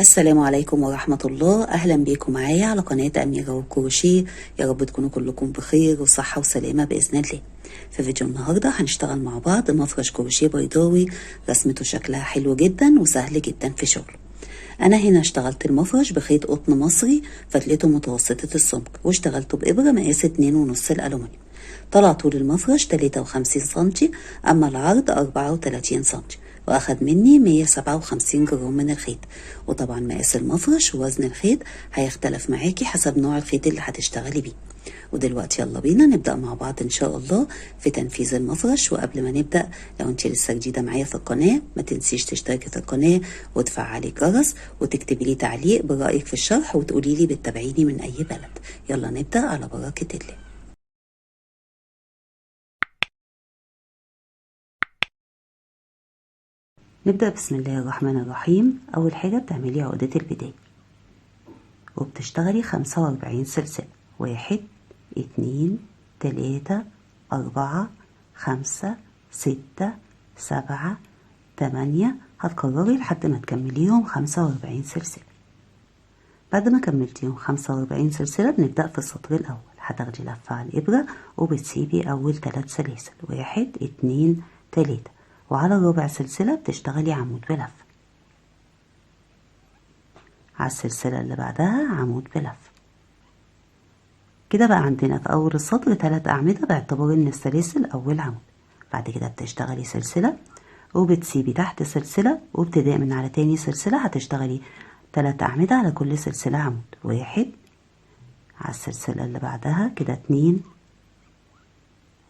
السلام عليكم ورحمة الله. أهلا بيكم معايا على قناة أميرة والكروشيه. يا رب تكونوا كلكم بخير وصحة وسلامة بإذن الله. في فيديو النهاردة هنشتغل مع بعض مفرش كروشيه بيضاوي، رسمته شكلها حلو جدا وسهل جدا في شغل. أنا هنا اشتغلت المفرش بخيط قطن مصري فتلته متوسطة السمك، واشتغلته بإبرة مقاس 2.5 الألومنيوم. طلع طول المفرش 53 سنتي، أما العرض 34 سنتي، وأخد مني 157 جرام من الخيط. وطبعا مقاس المفرش ووزن الخيط هيختلف معاكي حسب نوع الخيط اللي هتشتغلي بيه. ودلوقتي يلا بينا نبدأ مع بعض إن شاء الله في تنفيذ المفرش. وقبل ما نبدأ، لو انت لسه جديدة معايا في القناة ما تنسيش تشتركي في القناة وتفعلي الجرس وتكتبي لي تعليق برأيك في الشرح وتقولي لي بتتابعيني من أي بلد. يلا نبدأ على بركة الله. نبدأ بسم الله الرحمن الرحيم. أول حاجة بتعملي عقدة البداية وبتشتغلي 45 سلسلة، 1 2 3 4 5 6 7 8. هتكرري لحد ما تكمليهم 45 سلسلة. بعد ما كملتيهم 45 سلسلة بنبدأ في السطر الأول. هتاخدي لفة على الإبرة وبتسيبي أول 3 سلاسل، 1 2 3، وعلى ربع سلسلة بتشتغلي عمود بلف. على السلسلة اللي بعدها عمود بلف. كده بقى عندنا في أول السطر 3 أعمدة باعتبار إن السلاسل أول عمود. بعد كده بتشتغلي سلسلة وبتسيبي تحت سلسلة، وابتداء من على تاني سلسلة هتشتغلي 3 أعمدة على كل سلسلة عمود، 1 على السلسلة اللي بعدها كده 2،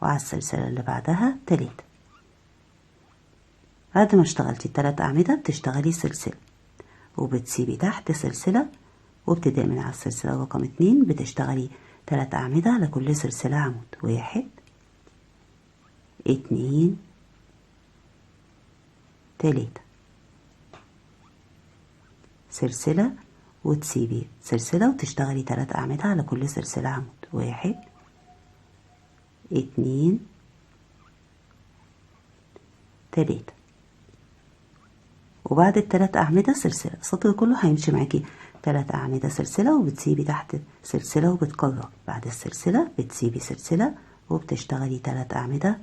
وعلى السلسلة اللي بعدها 3. بعد ما اشتغلتي 3 أعمدة بتشتغلي سلسلة وبتسيبي تحت سلسلة، وابتداء من على السلسلة رقم 2 بتشتغلي 3 أعمدة على كل سلسلة عمود، 1 2 3. سلسلة وتسيبي سلسلة وتشتغلي 3 أعمدة على كل سلسلة عمود، 1 2 3. وبعد ال3 أعمدة سلسلة. السطر كله هيمشي معاكي 3 أعمدة سلسلة وبتسيبي تحت سلسلة وبتكرر. بعد السلسلة بتسيبي سلسلة وبتشتغلي 3 أعمدة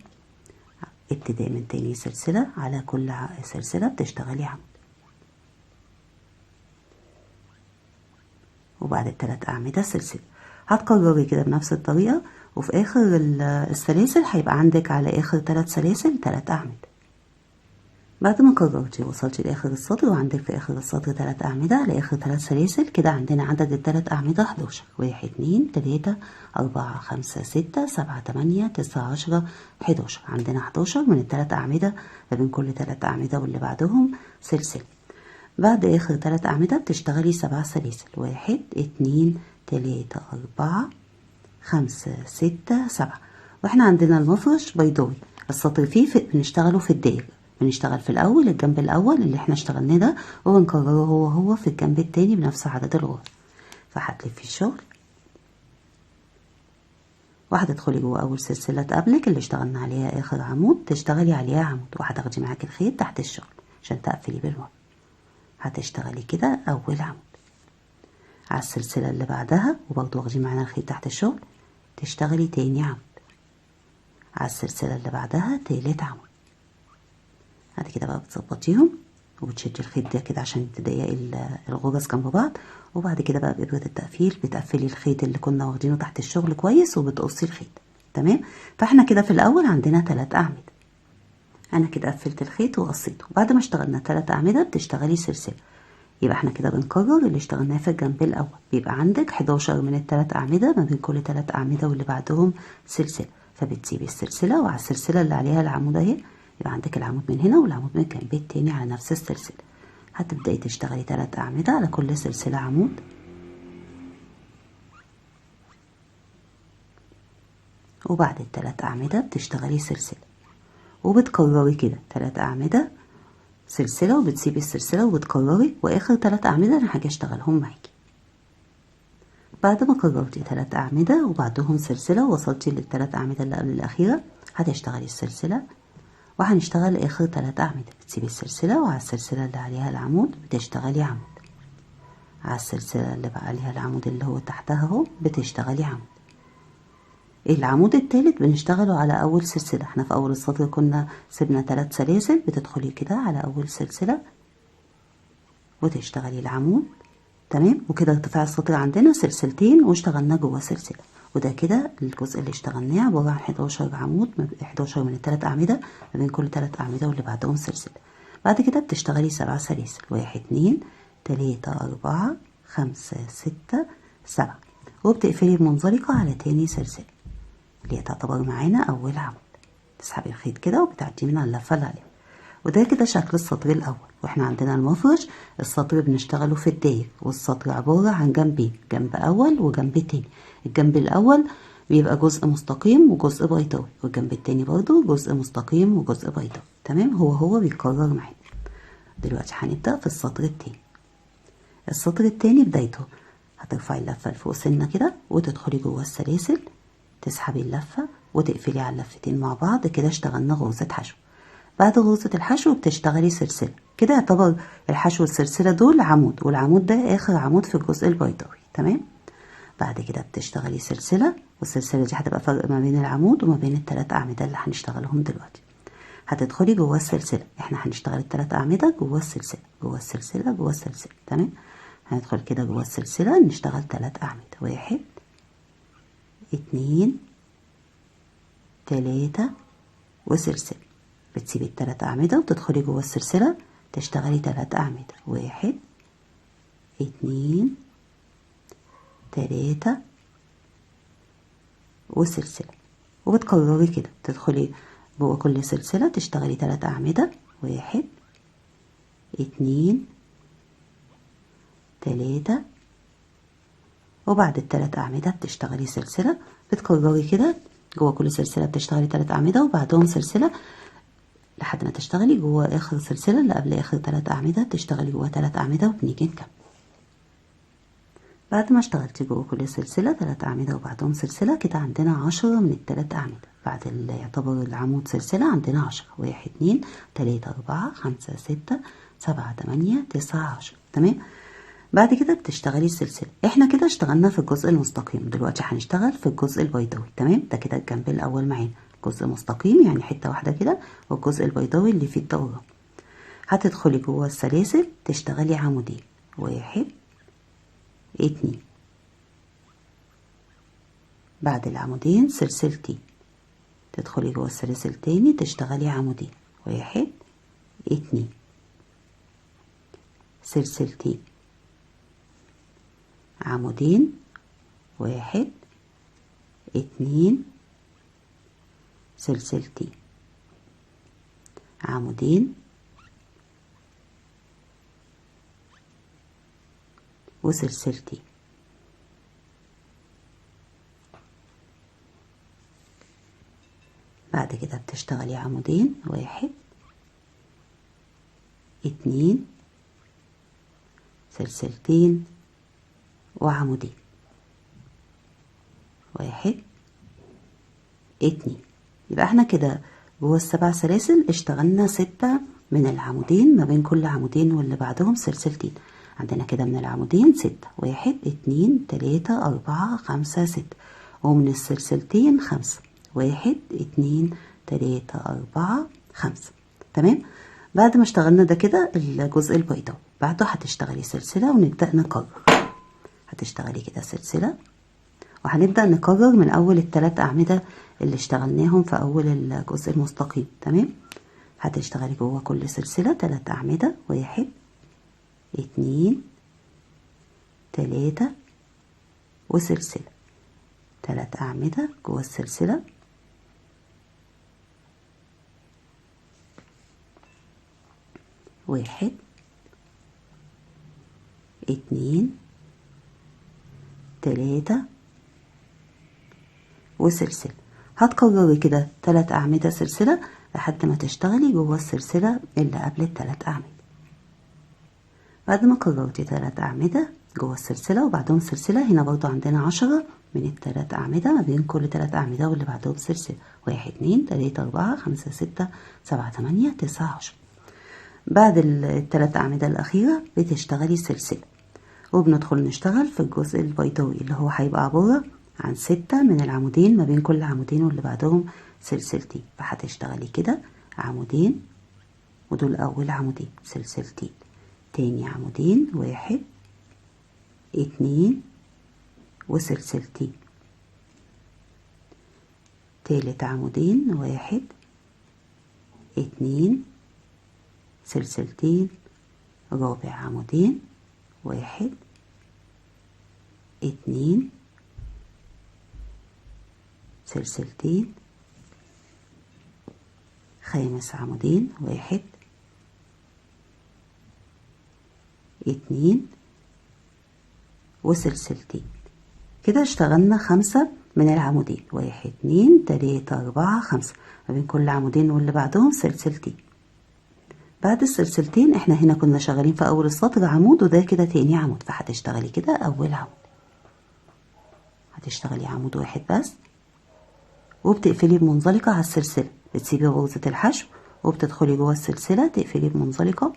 ابتداء من تاني سلسلة على كل سلسلة بتشتغلي عمود. وبعد ال3 أعمدة سلسلة. هتكرري كده بنفس الطريقة، وفي آخر السلاسل هيبقى عندك على آخر 3 سلاسل 3 أعمدة. بعد ما كررتي وصلتي لآخر السطر وعندك في آخر السطر 3 أعمدة على آخر 3 سلاسل، كده عندنا عدد ال3 أعمدة 11. 1 2 3 4 5 6 7 8 9 10 11. عندنا 11 من ال3 أعمدة ما بين كل 3 أعمدة واللي بعدهم سلسلة. بعد آخر 3 أعمدة بتشتغلي 7 سلاسل، 1 2 3 4 5 6 7. واحنا عندنا المفرش بيضاوي، السطر فيه بنشتغله في الدائرة. بنشتغل في الأول الجنب الأول اللي احنا اشتغلناه ده، وبنكرره هو في الجنب التاني بنفس عدد الغرز. فهتلفي الشغل وهتدخلي جوه أول سلسلة تقابلك اللي اشتغلنا عليها آخر عمود، تشتغلي عليها عمود، وهتاخدي معاكي الخيط تحت الشغل عشان تقفلي بالمرة. هتشتغلي كده أول عمود. على السلسلة اللي بعدها وبرضه واخدي معانا الخيط تحت الشغل تشتغلي تاني عمود. على السلسلة اللي بعدها تالت عمود. بعد كده بقى بتظبطيهم وبتشدي الخيط ده كده عشان تضيقي الغرز جنب بعض. وبعد كده بقى بإبرة التقفيل بتقفلي الخيط اللي كنا واخدينه تحت الشغل كويس وبتقصي الخيط. تمام. فاحنا كده في الأول عندنا 3 أعمدة. أنا كده قفلت الخيط وقصيته. بعد ما اشتغلنا 3 أعمدة بتشتغلي سلسلة. يبقى احنا كده بنكرر اللي اشتغلناه في الجنب الأول. بيبقى عندك 11 من ال3 أعمدة ما بين كل 3 أعمدة واللي بعدهم سلسلة. فبتسيبي السلسلة وعلى السلسلة اللي عليها العمود اهي يبقى عندك العمود من هنا والعمود من الجنب التاني على نفس السلسلة. هتبدأي تشتغلي 3 أعمدة على كل سلسلة عمود. وبعد ال3 أعمدة بتشتغلي سلسلة وبتكرري كده 3 أعمدة سلسلة وبتسيبي السلسلة وبتكرري، وآخر 3 أعمدة أنا هاجي أشتغلهم معاكي. بعد ما كررتي 3 أعمدة وبعدهم سلسلة ووصلتي لل3 أعمدة اللي قبل الأخيرة هتشتغلي السلسلة وهنشتغل آخر 3 أعمدة. بتسيبي السلسلة وعلى السلسلة اللي عليها العمود بتشتغلي عمود. على السلسلة اللي بقى عليها العمود اللي هو تحتها اهو بتشتغلي عمود. العمود التالت بنشتغله على اول سلسلة. احنا في اول السطر كنا سيبنا 3 سلاسل، بتدخلي كده على اول سلسلة وتشتغلي العمود. تمام، وكده ارتفاع السطر عندنا سلسلتين واشتغلنا جوه سلسلة. وده كده الجزء اللي اشتغلناه عبارة عن 11 عمود، 11 من ال3 أعمدة، ما بين كل 3 أعمدة واللي بعدهم سلسلة. بعد كده بتشتغلي 7 سلاسل، 1 2 3 4 5 6 7، وبتقفلي بمنزلقة على تاني سلسلة اللي هي تعتبر معانا أول عمود. تسحبي الخيط كده وبتعديه من على اللفة اللي عليها. وده كده شكل السطر الأول. واحنا عندنا المفرش، السطر بنشتغله في الداير، والسطر عبارة عن جنبين، جنب أول وجنب تاني. الجنب الأول بيبقى جزء مستقيم وجزء بيضاوي، والجنب التاني برضو جزء مستقيم وجزء بيضاوي. تمام، هو بيكرر معانا. دلوقتي هنبدأ في السطر التاني. السطر التاني بدايته هترفعي اللفة لفوق سنة كده وتدخلي جوه السلاسل، تسحبي اللفة وتقفلي على اللفتين مع بعض. كده اشتغلنا غرزة حشو. بعد غرزة الحشو بتشتغلي سلسلة. كده يعتبر الحشو والسلسلة دول عمود، والعمود ده آخر عمود في الجزء البيضاوي. تمام، بعد كده بتشتغلي سلسلة، والسلسلة دي هتبقى فرق ما بين العمود وما بين ال3 أعمدة اللي هنشتغلهم دلوقتي. هتدخلي جوه السلسلة. احنا هنشتغل ال3 أعمدة جوه السلسلة جوه السلسلة جوه السلسلة. تمام، هندخل كده جوه السلسلة نشتغل 3 أعمدة، 1 2 3 وسلسلة. بتسيبي ال3 أعمدة وتدخلي جوه السلسلة تشتغلي 3 أعمدة، 1 2 3 وسلسلة. وبتكرري كده، تدخلي جوه كل سلسلة تشتغلي 3 أعمدة، 1 2 3، وبعد ال3 أعمدة بتشتغلي سلسلة. بتكرري كده جوه كل سلسلة بتشتغلي 3 أعمدة وبعدهم سلسلة لحد ما تشتغلي جوه آخر سلسلة اللي قبل آخر 3 أعمدة. تشتغلي جوه 3 أعمدة وبنيجي نكمل. بعد ما اشتغلتي جوه كل سلسلة 3 أعمدة وبعدهم سلسلة، كده عندنا 10 من ال3 أعمدة. بعد اللي يعتبر العمود سلسلة عندنا 10، 1 2 3 4 5 6 7 8 9 10. تمام، بعد كده بتشتغلي السلسلة. احنا كده اشتغلنا في الجزء المستقيم، دلوقتي هنشتغل في الجزء البيضاوي. تمام، ده كده الجنب الأول معانا جزء مستقيم يعني حتة واحدة كده، والجزء البيضاوي اللي فيه الدورة. هتدخلي جوه السلاسل تشتغلي عمودين، 1 2، بعد العمودين سلسلتين. تدخلي جوه السلاسل تاني تشتغلي عمودين، 1 2، سلسلتين، عمودين، 1 2، سلسلتين، عمودين وسلسلتين. بعد كده بتشتغلي عمودين، 1 2، سلسلتين وعمودين، 1 2. يبقى احنا كده جوه ال7 سلاسل اشتغلنا 6 من العمودين، ما بين كل عمودين واللي بعدهم سلسلتين. عندنا كده من العمودين 6، 1 2 3 4 5 6، ومن السلسلتين 5، 1 2 3 4 5. تمام، بعد ما اشتغلنا ده كده الجزء البيضاوي، بعده هتشتغلي سلسلة ونبدأ نكرر. هتشتغلي كده سلسلة وهنبدأ نكرر من أول ال3 أعمدة اللي اشتغلناهم في أول الجزء المستقيم. تمام، هتشتغلي جوه كل سلسلة 3 أعمدة، 1 2 3 وسلسلة، 3 أعمدة جوه السلسلة، 1 2 3 وسلسلة. هتكرري كده 3 أعمدة سلسلة لحد ما تشتغلي جوه السلسلة اللي قبل ال3 أعمدة. بعد ما كررتي 3 أعمدة جوه السلسلة وبعدهم سلسلة، هنا برضو عندنا 10 من ال3 أعمدة ما بين كل 3 أعمدة واللي بعدهم سلسلة، 1 2 3 4 5 6 7 8 9 10. بعد ال3 أعمدة الأخيرة بتشتغلي سلسلة، وبندخل نشتغل في الجزء البيضاوي اللي هو هيبقى عبارة عن 6 من العمودين ما بين كل عمودين واللي بعدهم سلسلتين. فهتشتغلي كده عمودين، ودول اول عمودين سلسلتين، تاني عمودين 1 2 وسلسلتين، تالت عمودين 1 2 سلسلتين، رابع عمودين 1 2 سلسلتين، خامس عمودين 1 2 وسلسلتين. كده اشتغلنا 5 من العمودين، 1 2 3 4 5 ما بين كل عمودين واللي بعدهم سلسلتين. بعد السلسلتين احنا هنا كنا شغالين في اول السطر عمود، وده كده تاني عمود، فهتشتغلي كده اول عمود، هتشتغلي عمود واحد بس، وبتقفلي بمنزلقة على السلسلة، بتسيبي غرزة الحشو وبتدخلي جوه السلسلة تقفلي بمنزلقة،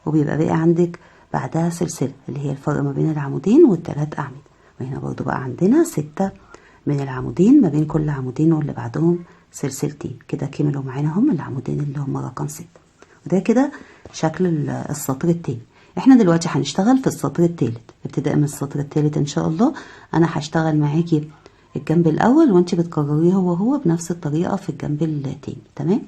وبيبقى باقي عندك بعدها سلسلة اللي هي الفرق ما بين العمودين والتلات أعمدة. وهنا برضو بقى عندنا 6 من العمودين ما بين كل عمودين واللي بعدهم سلسلتين. كده كملوا معانا هم العمودين اللي هم رقم 6. وده كده شكل السطر التاني. احنا دلوقتي هنشتغل في السطر التالت، ابتداء من السطر التالت ان شاء الله. انا هشتغل معاكي الجنب الاول وانت بتكرريه هو بنفس الطريقة في الجنب التاني. تمام؟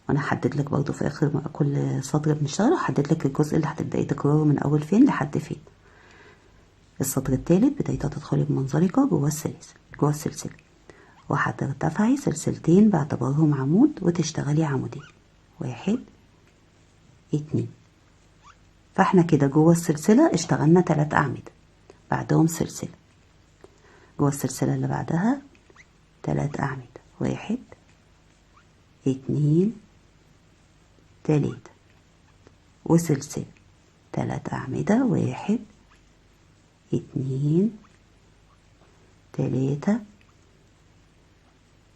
وانا هحدد لك برضو في اخر كل سطر بنشتغله هحدد لك الجزء اللي هتبداي تكرره من اول فين لحد فين. السطر التالت بدايتها تدخلي بمنزلقة جوه السلسلة، وهترتفعي سلسلتين باعتبارهم عمود وتشتغلي عمودين 1 2. فاحنا كده جوه السلسلة اشتغلنا 3 أعمدة، بعدهم سلسلة، جوه السلسلة اللي بعدها 3 أعمدة 1 2 3 وسلسلة، 3 أعمدة 1 2 3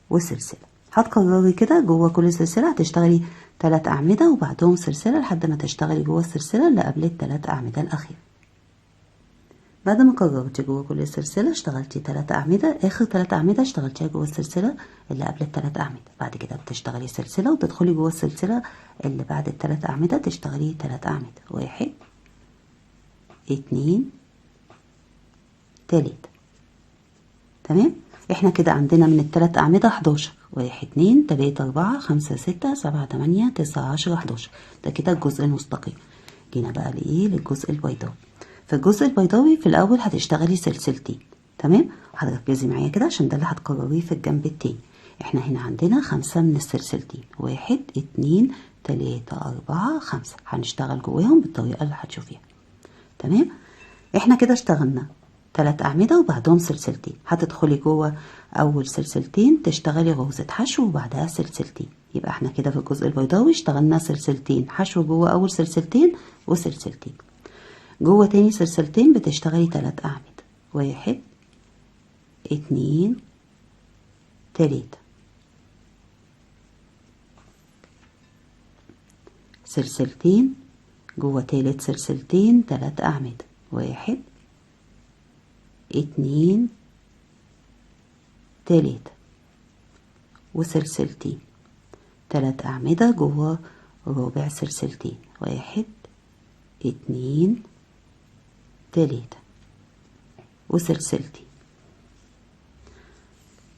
وسلسلة. هتكرري كده جوه كل سلسلة، هتشتغلي 3 أعمدة وبعدهم سلسلة لحد ما تشتغلي جوه السلسلة اللي قبل ال3 أعمدة الأخيرة. بعد ما كررتي جوه كل سلسلة اشتغلتي 3 أعمدة، آخر 3 أعمدة اشتغلتيها جوه السلسلة اللي قبل ال3 أعمدة. بعد كده بتشتغلي سلسلة وتدخلي جوه السلسلة اللي بعد ال3 أعمدة تشتغلي 3 أعمدة 1 2 3. تمام؟ احنا كده عندنا من ال3 أعمدة 11 1 2 3 4 5 6 7 8 9 10 11. ده كده الجزء المستقيم. جينا بقى لإيه؟ للجزء البيضاوي. في الجزء البيضاوي في الأول هتشتغلي سلسلتين. تمام؟ هتركزي معايا كده عشان ده اللي هتكرريه في الجنب التاني. احنا هنا عندنا 5 من السلسلتين 1 2 3 4 5 هنشتغل جواهم بالطريقة اللي هتشوفيها. تمام؟ احنا كده اشتغلنا 3 أعمدة وبعدهم سلسلتين. هتدخلي جوه أول سلسلتين تشتغلي غرزة حشو وبعدها سلسلتين. يبقى احنا كده في الجزء البيضاوي اشتغلنا سلسلتين حشو جوه أول سلسلتين وسلسلتين. جوه تاني سلسلتين بتشتغلي 3 أعمدة 1 2 3 سلسلتين، جوه تالت سلسلتين 3 أعمدة 1 2 3 وسلسلتين، 3 أعمدة جوه رابع سلسلتين 1 2 3 وسلسلتين.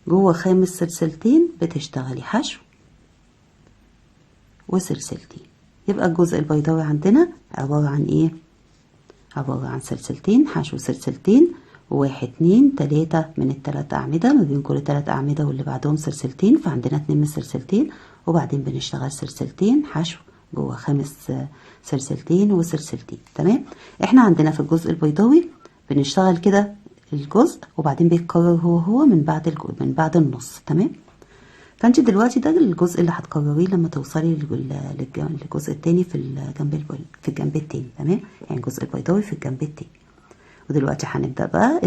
جوه خامس سلسلتين بتشتغلي حشو وسلسلتين. يبقى الجزء البيضاوي عندنا عبارة عن ايه؟ عبارة عن سلسلتين حشو سلسلتين 1 2 3 من ال3 أعمدة ما بين كل 3 أعمدة واللي بعدهم سلسلتين، فعندنا 2 من السلسلتين، وبعدين بنشتغل سلسلتين حشو جوه خامس سلسلتين وسلسلتين. تمام؟ احنا عندنا في الجزء البيضاوي بنشتغل كده الجزء وبعدين بيتكرر هو من بعد النص. تمام؟ فانت دلوقتي ده الجزء اللي هتكرريه لما توصلي للجزء التاني في الجنب التاني. تمام؟ يعني الجزء البيضاوي في الجنب التاني. ودلوقتي هنبدأ بقى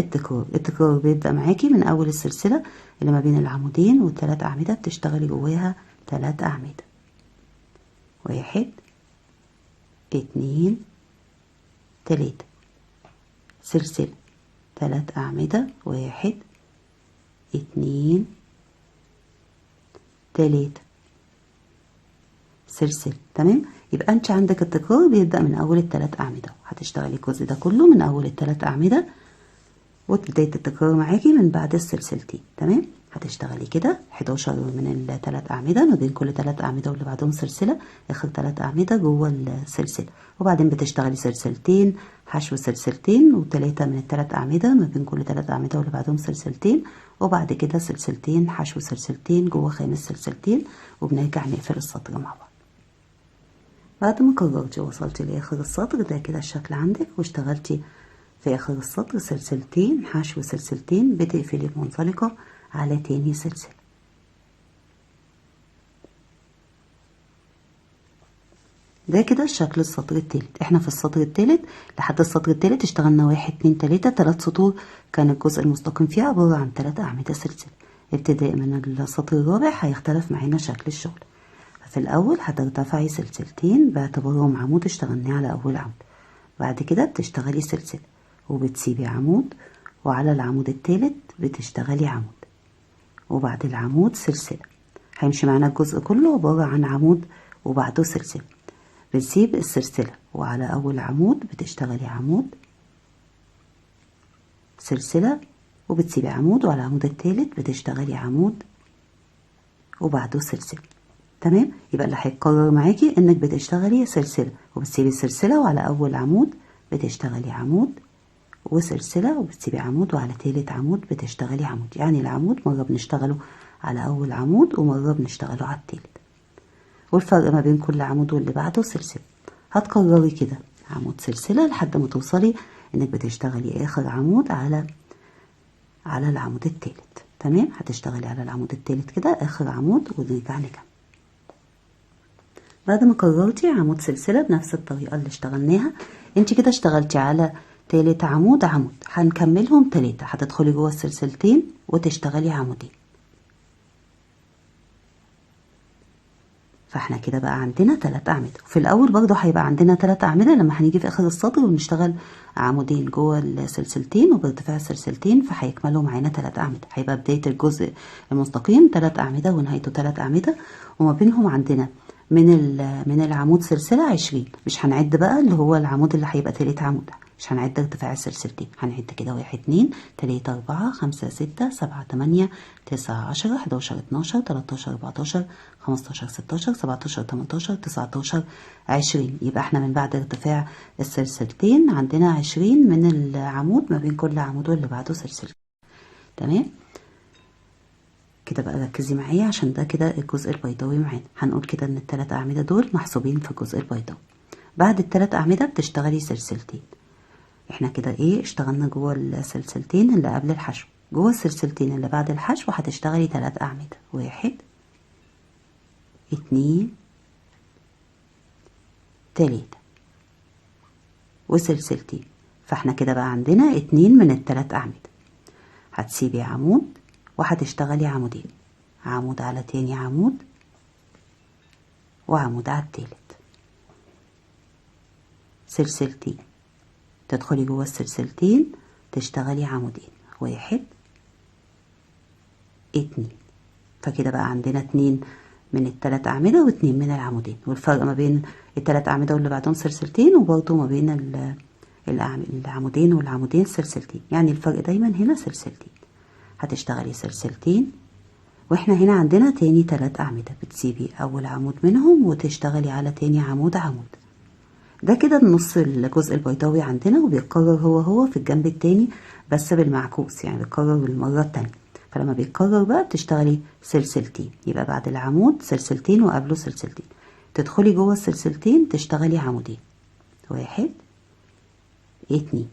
التكرار بيبدأ معاكي من أول السلسلة اللي ما بين العمودين والثلاث أعمدة، بتشتغلي جواها 3 أعمدة 1 2 3 سلسلة، 3 أعمدة، 1 2 3 سلسلة. تمام. يبقى انت عندك التكرار بيبدأ من اول ال3 أعمدة، هتشتغلي الجزء ده كله من اول ال3 أعمدة، وبداية التكرار معاكي من بعد السلسلتين. تمام. هتشتغلي كده 11 من ال3 أعمدة، ما بين كل 3 أعمدة واللي بعدهم سلسلة، اخر 3 أعمدة جوه السلسلة، وبعدين بتشتغلي سلسلتين حشو سلسلتين، و3 من ال3 أعمدة ما بين كل 3 أعمدة واللي بعدهم سلسلتين، وبعد كده سلسلتين حشو سلسلتين جوه خامس سلسلتين، وبنرجع نقفل السطر مع بعض. بعد ما كررتي ووصلتي لاخر السطر ده كده الشكل عندك، واشتغلتي في اخر السطر سلسلتين حشو سلسلتين، بتقفلي المنزلقة على تاني سلسلة. ده كده الشكل السطر التالت. احنا في السطر التالت لحد السطر التالت اشتغلنا 1 2 3 3 سطور، كان الجزء المستقيم فيها عبارة عن 3 أعمدة سلسلة. ابتداء من السطر الرابع هيختلف معانا شكل الشغل. في الأول هترتفعي سلسلتين باعتبارهم عمود اشتغلناه على أول عمود، بعد كده بتشتغلي سلسلة وبتسيبي عمود، وعلى العمود التالت بتشتغلي عمود، وبعد العمود سلسلة. هيمشي معانا الجزء كله عبارة عن عمود وبعده سلسلة. بنسيب السلسلة وعلى أول عمود بتشتغلي عمود سلسلة، وبتسيبي عمود، وعلى العمود التالت بتشتغلي عمود وبعده سلسلة. تمام. يبقى اللي هيتكرر معاكي انك بتشتغلي سلسلة وبتسيبي السلسلة، وعلى اول عمود بتشتغلي عمود وسلسلة وبتسيبي عمود، وعلى تالت عمود بتشتغلي عمود. يعني العمود مرة بنشتغله على اول عمود ومرة بنشتغله على التالت، والفرق ما بين كل عمود واللي بعده سلسلة. هتكرري كده عمود سلسلة لحد ما توصلي انك بتشتغلي اخر عمود على العمود التالت. تمام. هتشتغلي على العمود التالت كده اخر عمود، ونرجع نكمل. بعد ما كررتي عمود سلسلة بنفس الطريقة اللي اشتغلناها، انت كده اشتغلتي على تالت عمود هنكملهم 3. هتدخلي جوه السلسلتين وتشتغلي عمودين. فاحنا كده بقى عندنا 3 أعمدة. في الأول برضه هيبقى عندنا 3 أعمدة لما هنيجي في آخر السطر ونشتغل عمودين جوه السلسلتين وبارتفاع السلسلتين، فهيكملوا معانا 3 أعمدة. هيبقى بداية الجزء المستقيم 3 أعمدة ونهايته 3 أعمدة، وما بينهم عندنا من العمود سلسلة 20. مش هنعد بقى اللي هو العمود اللي هيبقى تالت عمود، مش هنعد ارتفاع السلسلتين، هنعد كده 1 2 3 4 5 6 7 8 9 10 11 12 13 14 15 16 17 18 19 20. يبقى احنا من بعد ارتفاع السلسلتين عندنا 20 من العمود ما بين كل عمود واللي بعده سلسلة. تمام كده. بقى ركزي معايا عشان ده كده الجزء البيضاوي معانا. هنقول كده ان ال3 أعمدة دول محسوبين في الجزء البيضاوي. بعد ال3 أعمدة بتشتغلي سلسلتين. احنا كده ايه اشتغلنا جوه السلسلتين اللي قبل الحشو. جوه السلسلتين اللي بعد الحشو هتشتغلي 3 أعمدة، 1 2 3 وسلسلتين. فاحنا كده بقى عندنا 2 من ال3 أعمدة. هتسيبي عمود وهتشتغلي عمودين، عمود على تاني عمود وعمود على التالت، سلسلتين، تدخلي جوه السلسلتين تشتغلي عمودين، 1 2. فكده بقى عندنا 2 من ال3 أعمدة و2 من العمودين، والفرق ما بين ال3 أعمدة واللي بعدهم سلسلتين، وبرضه ما بين العمودين والعمودين سلسلتين. يعني الفرق دايما هنا سلسلتين. هتشتغلي سلسلتين، واحنا هنا عندنا تاني 3 أعمدة، بتسيبي أول عمود منهم وتشتغلي على تاني عمود. ده كده النص الجزء البيضاوي عندنا، وبيتكرر هو في الجنب التاني بس بالمعكوس، يعني بيتكرر بالمرة التانية. فلما بيتكرر بقى بتشتغلي سلسلتين، يبقى بعد العمود سلسلتين وقبله سلسلتين، تدخلي جوه السلسلتين تشتغلي عمودين، 1 2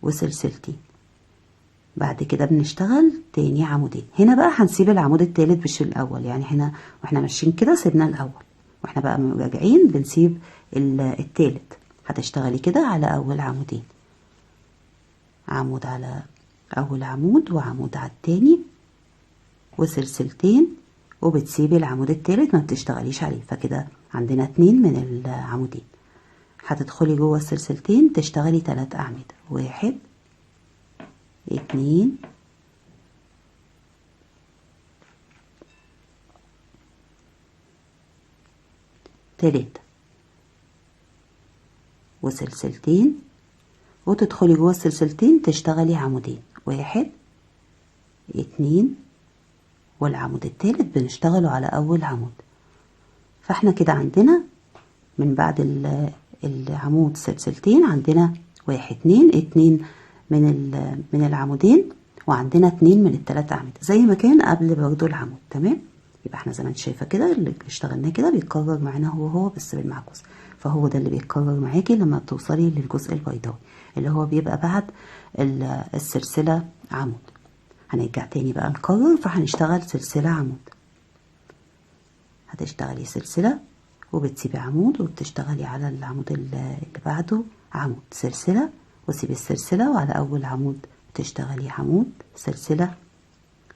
وسلسلتين. بعد كده بنشتغل تاني عمودين. هنا بقى هنسيب العمود التالت مش الأول، يعني هنا واحنا ماشيين كده سيبنا الأول، واحنا بقى راجعين بنسيب التالت. هتشتغلي كده على أول عمودين، عمود على أول عمود وعمود على التاني وسلسلتين، وبتسيبي العمود التالت ما بتشتغليش عليه. فكده عندنا 2 من العمودين. هتدخلي جوه السلسلتين تشتغلي 3 أعمدة، 1 2 3 وسلسلتين، وتدخلي جوه السلسلتين تشتغلي عمودين، 1 2 والعمود التالت بنشتغله على أول عمود. فاحنا كده عندنا من بعد العمود سلسلتين عندنا 1 2 من العمودين، وعندنا 2 من ال3 أعمدة زي ما كان قبل برضو العمود. تمام، يبقى احنا زي ما انت شايفه كده اللي اشتغلناه كده بيتكرر معانا هو بس بالمعكوس. فهو ده اللي بيتكرر معاكي لما بتوصلي للجزء البيضاوي اللي هو بيبقى بعد السلسله عمود. هنرجع تاني بقى نكرر، فهنشتغل سلسله عمود. هتشتغلي سلسله وبتسيبي عمود وبتشتغلي على العمود اللي بعده عمود، سلسله وتسيبي السلسله، وعلى اول عمود بتشتغلي عمود سلسله،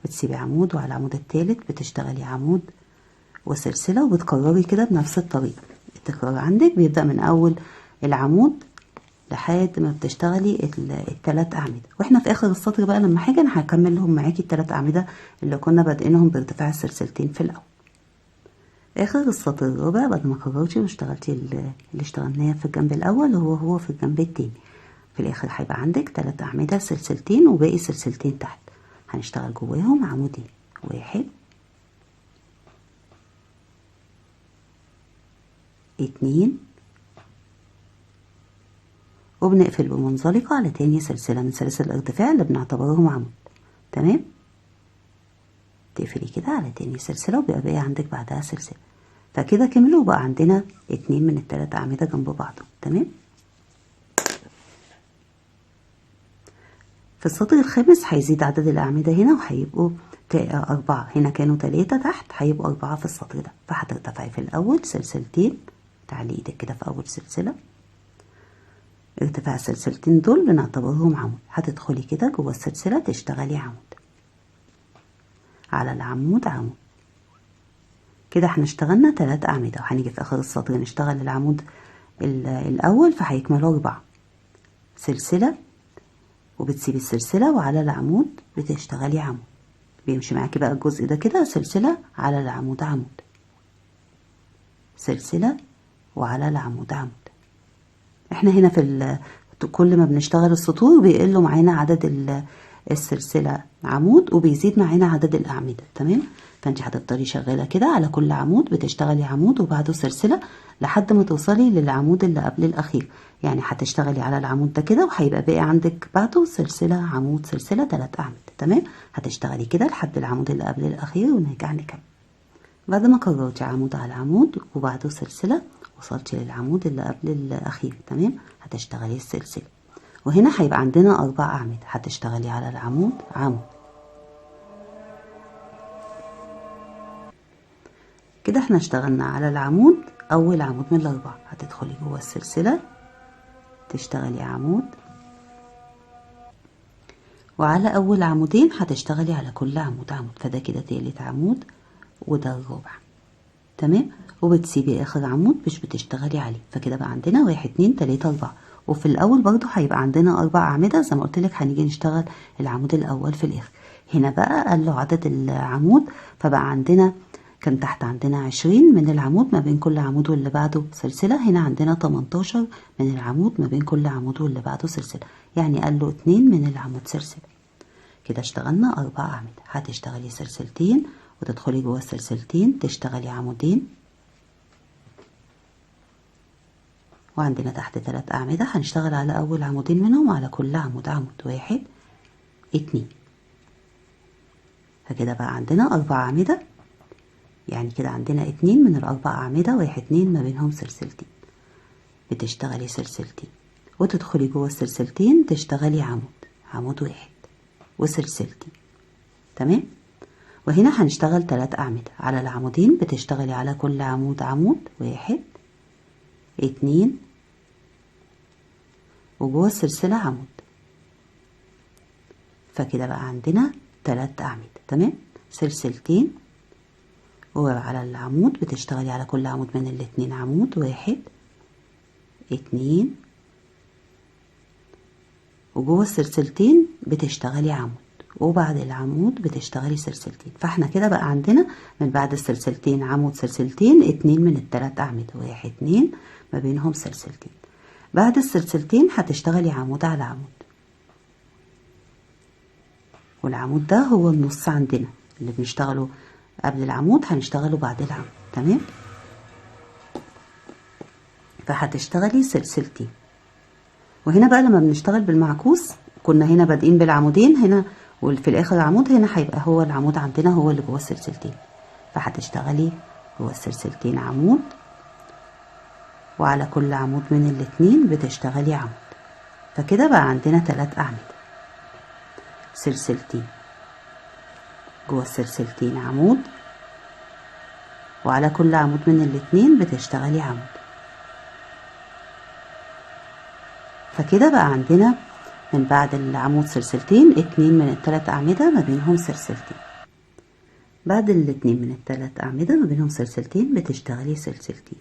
بتسيبي عمود، وعلى العمود التالت بتشتغلي عمود وسلسله، وبتكرري كده بنفس الطريقه. التكرار عندك بيبدأ من اول العمود لحد ما بتشتغلي ال3 أعمدة. واحنا في اخر السطر بقى لما حاجه انا هكمل لهم معاكي ال3 أعمدة اللي كنا بادئينهم بارتفاع السلسلتين في الاول. اخر السطر الرابع بعد ما كررتي واشتغلتي اللي اشتغلناه في الجنب الاول هو في الجنب التاني، في الاخر هيبقى عندك 3 أعمدة سلسلتين وباقي سلسلتين تحت هنشتغل جواهم عمودين، 1 2 وبنقفل بمنزلقة على تاني سلسلة من سلاسل الارتفاع اللي بنعتبرهم عمود. تمام، تقفلي كده على تاني سلسلة وبيبقى باقي عندك بعدها سلسلة. فكده كملوا وبقى عندنا 2 من ال3 أعمدة جنب بعض. تمام، في السطر الخامس هيزيد عدد الأعمدة هنا وهيبقوا 4. هنا كانوا 3 تحت هيبقوا 4 في السطر ده. فهترتفعي في الأول سلسلتين، تعالي ايدك كده في أول سلسلة، ارتفاع السلسلتين دول بنعتبرهم عمود. هتدخلي كده جوه السلسلة تشتغلي عمود على العمود عمود. كده احنا اشتغلنا 3 أعمدة، وهنيجي في آخر السطر نشتغل العمود الأول فهيكملوا 4 سلسلة، وبتسيبي السلسلة وعلى العمود بتشتغلي عمود. بيمشي معاكي بقى الجزء ده كده سلسلة على العمود عمود، سلسلة وعلى العمود عمود. احنا هنا في كل ما بنشتغل السطور بيقلوا معانا عدد السلسلة عمود وبيزيد معانا عدد الأعمدة. تمام، فانت هتفضلي شغالة كده على كل عمود بتشتغلي عمود وبعده سلسلة لحد ما توصلي للعمود اللي قبل الأخير. يعني هتشتغلي على العمود ده كده وهيبقى باقي عندك بعده سلسلة عمود سلسلة 3 أعمدة. تمام، هتشتغلي كده لحد العمود اللي قبل الأخير ونرجع نكمل. بعد ما كررتي عمود على عمود وبعده سلسلة وصلتي للعمود اللي قبل الأخير. تمام، هتشتغلي السلسلة، وهنا هيبقى عندنا 4 أعمدة. هتشتغلي على العمود عمود. كده احنا اشتغلنا على العمود أول عمود من ال4. هتدخلي جوه السلسلة تشتغلي عمود، وعلى أول عمودين هتشتغلي على كل عمود عمود. فده كده تالت عمود وده الرابع. تمام، وبتسيبي اخر عمود مش بتشتغلي عليه. فكده بقى عندنا 1 2 3 4. وفي الاول برضو هيبقى عندنا 4 اعمده زي ما قلت لك. هنيجي نشتغل العمود الاول في الاخر. هنا بقى قال له عدد العمود، فبقى عندنا كان تحت عندنا 20 من العمود ما بين كل عمود واللي بعده سلسله. هنا عندنا 18 من العمود ما بين كل عمود واللي بعده سلسله، يعني قال له 2 من العمود سلسله. كده اشتغلنا 4 أعمدة. هتشتغلي سلسلتين وتدخلي جوه السلسلتين تشتغلي عمودين، وعندنا تحت 3 أعمدة هنشتغل على أول عمودين منهم على كل عمود عمود، 1 2. فكده بقى عندنا 4 أعمدة، يعني كده عندنا 2 من ال4 أعمدة، 1 2 ما بينهم سلسلتين. بتشتغلي سلسلتين وتدخلي جوه السلسلتين تشتغلي عمود 1 وسلسلتين. تمام، وهنا هنشتغل 3 أعمدة على العمودين. بتشتغلي على كل عمود عمود، 1 2 وجوه السلسلة عمود. فكده بقى عندنا 3 أعمدة. تمام، سلسلتين وعلى العمود بتشتغلي على كل عمود من الاتنين عمود، 1 2 وجوه السلسلتين بتشتغلي عمود، وبعد العمود بتشتغلي سلسلتين. فاحنا كده بقى عندنا من بعد السلسلتين عمود سلسلتين 2 من ال3 أعمدة، 1 2 ما بينهم سلسلتين. بعد السلسلتين هتشتغلي عمود على عمود، والعمود ده هو النص عندنا اللي بنشتغله قبل العمود هنشتغله بعد العمود. تمام. فهتشتغلي سلسلتين. وهنا بقى لما بنشتغل بالمعكوس كنا هنا بادئين بالعمودين هنا، وفي الاخر عمود، هنا هيبقى هو العمود عندنا هو اللي جوه السلسلتين. فهتشتغلي جوه السلسلتين عمود، وعلى كل عمود من الاتنين بتشتغلي عمود. فكده بقى عندنا 3 أعمدة، سلسلتين جوه السلسلتين عمود، وعلى كل عمود من الاتنين بتشتغلي عمود. فكده بقى عندنا من بعد العمود سلسلتين، 2 من ال3 أعمدة ما بينهم سلسلتين. بعد الاتنين من ال3 أعمدة ما بينهم سلسلتين بتشتغلي سلسلتين،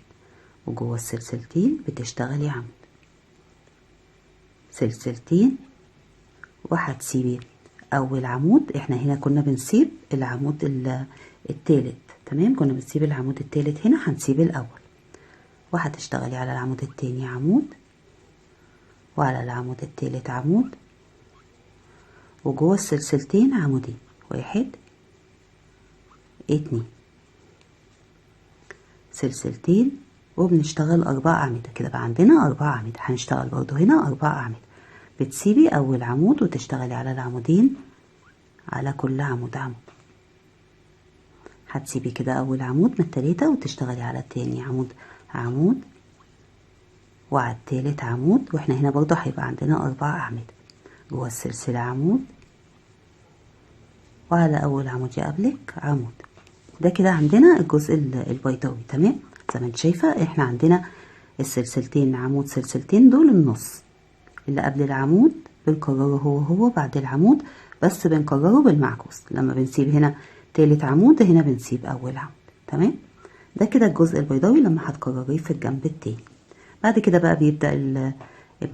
وجوه السلسلتين بتشتغلي عمود، سلسلتين، وهتسيبي اول عمود. احنا هنا كنا بنسيب العمود التالت، تمام، كنا بنسيب العمود التالت، هنا هنسيب الاول، وهتشتغلي على العمود التاني عمود، وعلى العمود التالت عمود، وجوه السلسلتين عمودين، 1 2 سلسلتين، وبنشتغل 4 أعمدة. كده بقى عندنا 4 أعمدة. هنشتغل برضو هنا 4 أعمدة. بتسيبي أول عمود وتشتغلي على العمودين، على كل عمود عمود. هتسيبي كده أول عمود من ال3 وتشتغلي على التاني عمود عمود، وعلى التالت عمود. واحنا هنا برضو هيبقى عندنا 4 أعمدة. جوه السلسلة عمود، وعلى أول عمود يقابلك عمود. ده كده عندنا الجزء البيضاوي. تمام. زي ما انت شايفة احنا عندنا السلسلتين عمود سلسلتين دول النص، اللي قبل العمود بنكرره هو بعد العمود، بس بنكرره بالمعكوس. لما بنسيب هنا تالت عمود هنا بنسيب اول عمود. تمام. ده كده الجزء البيضاوي لما هتكرريه في الجنب التاني. بعد كده بقى بيبدأ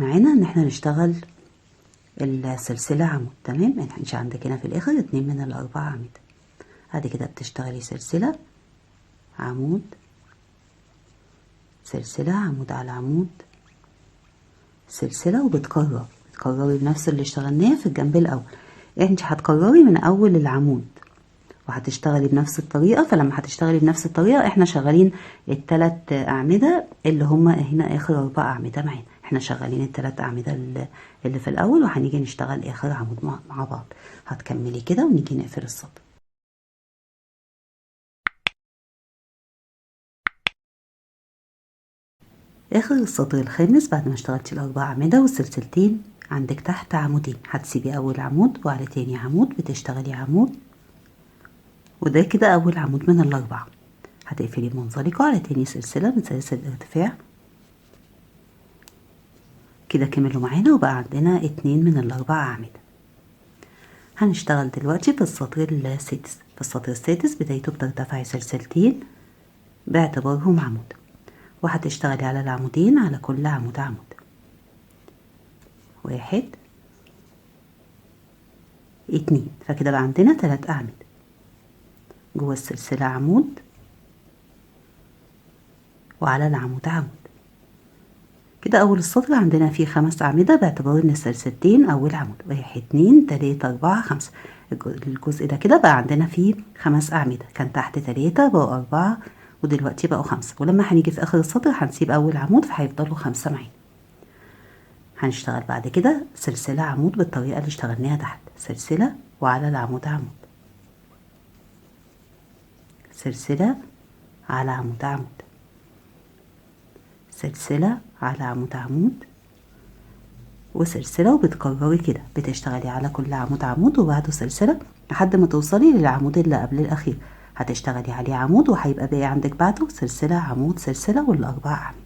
معانا ان احنا نشتغل السلسلة عمود. تمام. انت عندك هنا في الاخر 2 من ال4 أعمدة. بعد كده بتشتغلي سلسلة عمود، سلسلة عمود على عمود، سلسلة، بتكرري بنفس اللي اشتغلناه في الجنب الاول. انت هتكرري من اول العمود وهتشتغلي بنفس الطريقة. فلما هتشتغلي بنفس الطريقة احنا شغالين ال3 أعمدة اللي هما هنا اخر 4 أعمدة معانا. احنا شغالين ال3 أعمدة اللي في الاول، وهنيجي نشتغل اخر عمود مع بعض. هتكملي كده ونيجي نقفل السطر. اخر السطر الخامس بعد ما اشتغلتي ال4 أعمدة والسلسلتين، عندك تحت عمودين. هتسيبي اول عمود وعلى تاني عمود بتشتغلي عمود، وده كده اول عمود من ال4. هتقفلي منزلقة على تاني سلسلة من سلاسل الارتفاع. كده كملوا معانا وبقى عندنا 2 من ال4 أعمدة. هنشتغل دلوقتي في السطر السادس. في السطر السادس بدايته بترتفعي سلسلتين باعتبارهم عمود، وهتشتغلي على العمودين على كل عمود عمود، 1 2. فكده بقى عندنا 3 أعمدة. جوه السلسلة عمود، وعلى العمود عمود. كده أول السطر عندنا فيه 5 أعمدة باعتبار إن السلسلتين أول عمود، 1 2 3 4 5. الجزء ده كده بقى عندنا فيه 5 أعمدة. كان تحت 3 بقوا 4 ودلوقتي بقوا 5. ولما هنيجي في آخر السطر هنسيب أول عمود فهيفضلوا 5 معانا. هنشتغل بعد كده سلسلة عمود بالطريقة اللي اشتغلناها تحت، سلسلة وعلى العمود عمود، سلسلة على عمود عمود، سلسلة على عمود عمود، وسلسلة. وبتكرري كده، بتشتغلي على كل عمود عمود وبعده سلسلة لحد ما توصلي للعمود اللي قبل الأخير. هتشتغلي عليه عمود وهيبقى باقي عندك بعده سلسلة عمود سلسلة وال4 أعمدة.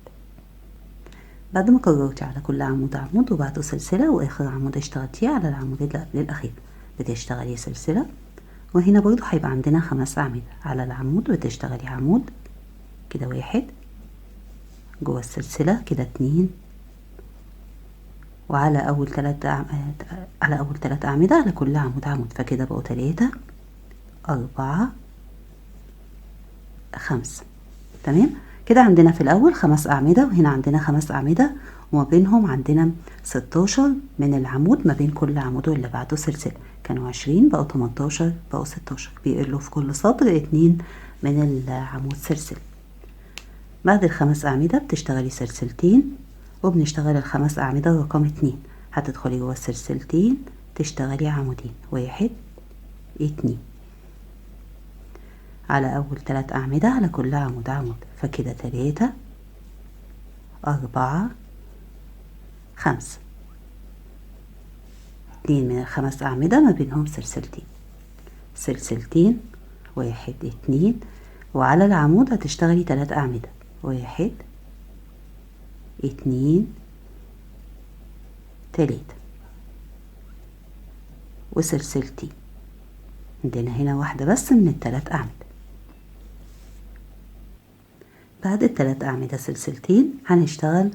بعد ما كررتي على كل عمود عمود وبعده سلسلة، وآخر عمود اشتغلتيه على العمود اللي قبل الأخير بتشتغلي سلسلة. وهنا برضو هيبقى عندنا 5 أعمدة. على العمود بتشتغلي عمود كده، 1 جوه السلسلة كده 2، وعلى أول 3 على أول 3 أعمدة على كل عمود عمود، فكده بقوا 3 4 5. تمام كده عندنا في الأول 5 أعمدة، وهنا عندنا 5 أعمدة، وما بينهم عندنا 16 من العمود ما بين كل عمود واللي بعده سلسلة، كانوا 20 بقوا 18 بقوا 16، بيقلوا في كل سطر 2 من العمود سلسلة. بعد ال5 أعمدة بتشتغلي سلسلتين، وبنشتغل ال5 أعمدة رقم 2، هتدخلي جوه السلسلتين تشتغلي عمودين، 1 2 على أول 3 أعمدة على كل عمود عمود، فكده 3 4 5. 2 من ال5 أعمدة ما بينهم سلسلتين 1 2، وعلى العمود هتشتغلي 3 أعمدة، 1 2 3 وسلسلتين. عندنا هنا واحدة بس من ال3 أعمدة. بعد ال3 أعمدة سلسلتين هنشتغل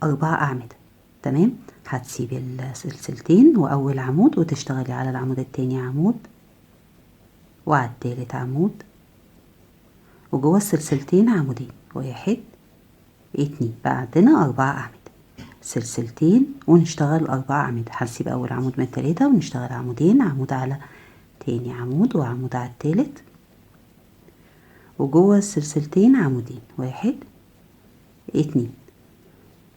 4 أعمدة. تمام، هتسيبي السلسلتين وأول عمود وتشتغلي على العمود التاني عمود، وعلى التالت عمود، وجوه السلسلتين عمودين، 1 2. بقى عندنا 4 أعمدة، سلسلتين ونشتغل 4 أعمدة. هنسيب أول عمود من 3 ونشتغل عمودين، عمود على تاني عمود وعمود على التالت، وجوه السلسلتين عمودين، 1 2.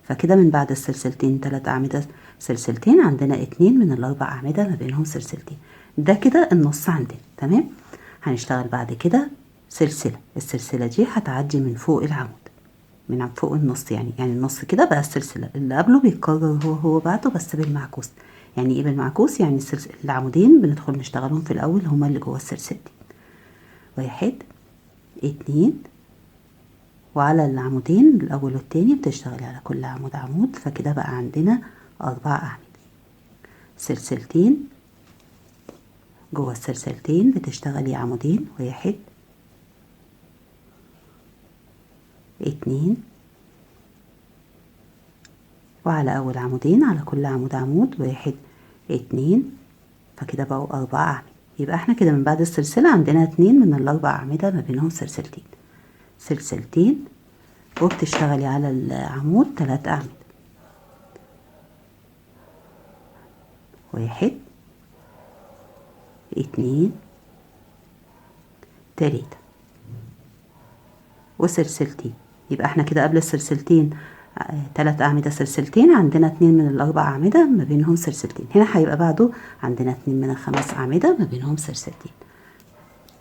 فكده من بعد السلسلتين 3 أعمدة سلسلتين، عندنا 2 من ال4 أعمدة ما بينهم سلسلتين. ده كده النص عندنا. تمام، هنشتغل بعد كده سلسلة. السلسلة دي هتعدي من فوق العمود، من فوق النص، يعني النص كده بقى السلسلة اللي قبله بيتكرر هو بعده بس بالمعكوس. يعني ايه بالمعكوس؟ يعني العمودين بندخل نشتغلهم في الأول هما اللي جوه السلسلتين، 1 2، وعلى العمودين الأول والتاني بتشتغلي على كل عمود عمود، فكده بقى عندنا 4 أعمدة. سلسلتين، جوه السلسلتين بتشتغلي عمودين، 1 2، وعلى أول عمودين على كل عمود عمود، 1 2، فكده بقوا 4 أعمدة. يبقى احنا كده من بعد السلسلة عندنا 2 من ال4 أعمدة ما بينهم سلسلتين، وبتشتغلي على العمود 3 أعمدة، 1 2 3 وسلسلتين. يبقى احنا كده قبل السلسلتين 3 أعمدة سلسلتين، عندنا 2 من ال4 أعمدة ما بينهم سلسلتين. هنا هيبقى بعده عندنا 2 من ال5 أعمدة ما بينهم سلسلتين.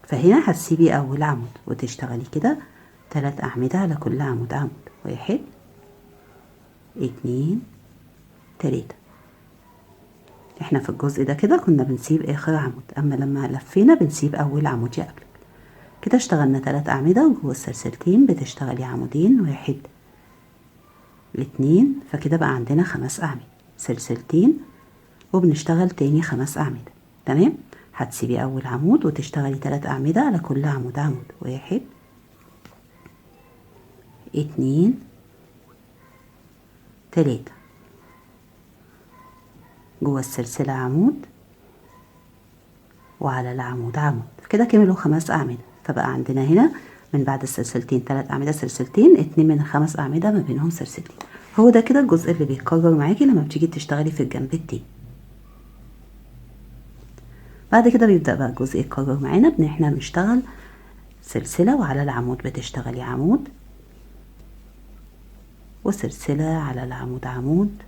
فهنا هتسيبي أول عمود وتشتغلي كده 3 أعمدة على كل عمود عمود، 1 2 3. احنا في الجزء ده كده كنا بنسيب آخر عمود، أما لما لفينا بنسيب أول عمود يقبل. كده اشتغلنا 3 أعمدة، وجوه السلسلتين بتشتغلي عمودين، 1 2، فكده بقى عندنا 5 أعمدة، سلسلتين وبنشتغل تاني 5 أعمدة. تمام، هتسيبي أول عمود وتشتغلي 3 أعمدة على كل عمود عمود، 1 2 3. جوه السلسلة عمود وعلى العمود عمود، كده كملوا 5 أعمدة. فبقى عندنا هنا من بعد السلسلتين 3 أعمدة سلسلتين، 2 من ال5 أعمدة ما بينهم سلسلتين. هو ده كده الجزء اللي بيتكرر معاكي لما بتيجي تشتغلي في الجنب التاني. بعد كده بيبدأ بقى الجزء يتكرر معانا بان احنا بنشتغل سلسلة، وعلى العمود بتشتغلي عمود، وسلسلة على العمود عمود،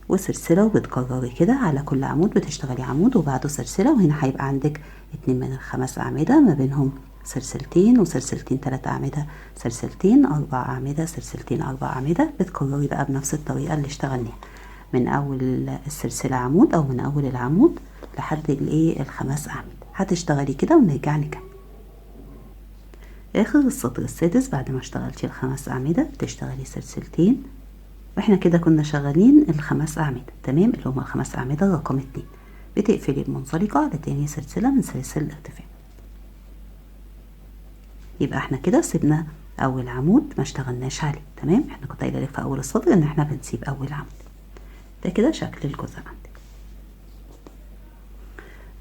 وسلسلة، وبتكرري كده على كل عمود بتشتغلي عمود وبعده سلسلة. وهنا هيبقى عندك 2 من ال5 أعمدة ما بينهم سلسلتين، وسلسلتين 3 أعمدة، سلسلتين 4 أعمدة، سلسلتين 4 أعمدة. بتكرري بقى بنفس الطريقة اللي اشتغلناها من أول السلسلة عمود، أو من أول العمود لحد ال5 أعمدة. هتشتغلي كده ونرجع نكمل. آخر السطر السادس بعد ما اشتغلتي ال5 أعمدة بتشتغلي سلسلتين، واحنا كده كنا شغالين ال5 أعمدة. تمام، اللي هما ال5 أعمدة رقم 2. بتقفلي المنزلقة على تاني سلسلة من سلاسل الارتفاع. يبقى احنا كده سيبنا اول عمود ما اشتغلناش عليه. تمام، احنا كنت قايله لك في اول السطر ان احنا بنسيب اول عمود. ده كده شكل الجزء عندك.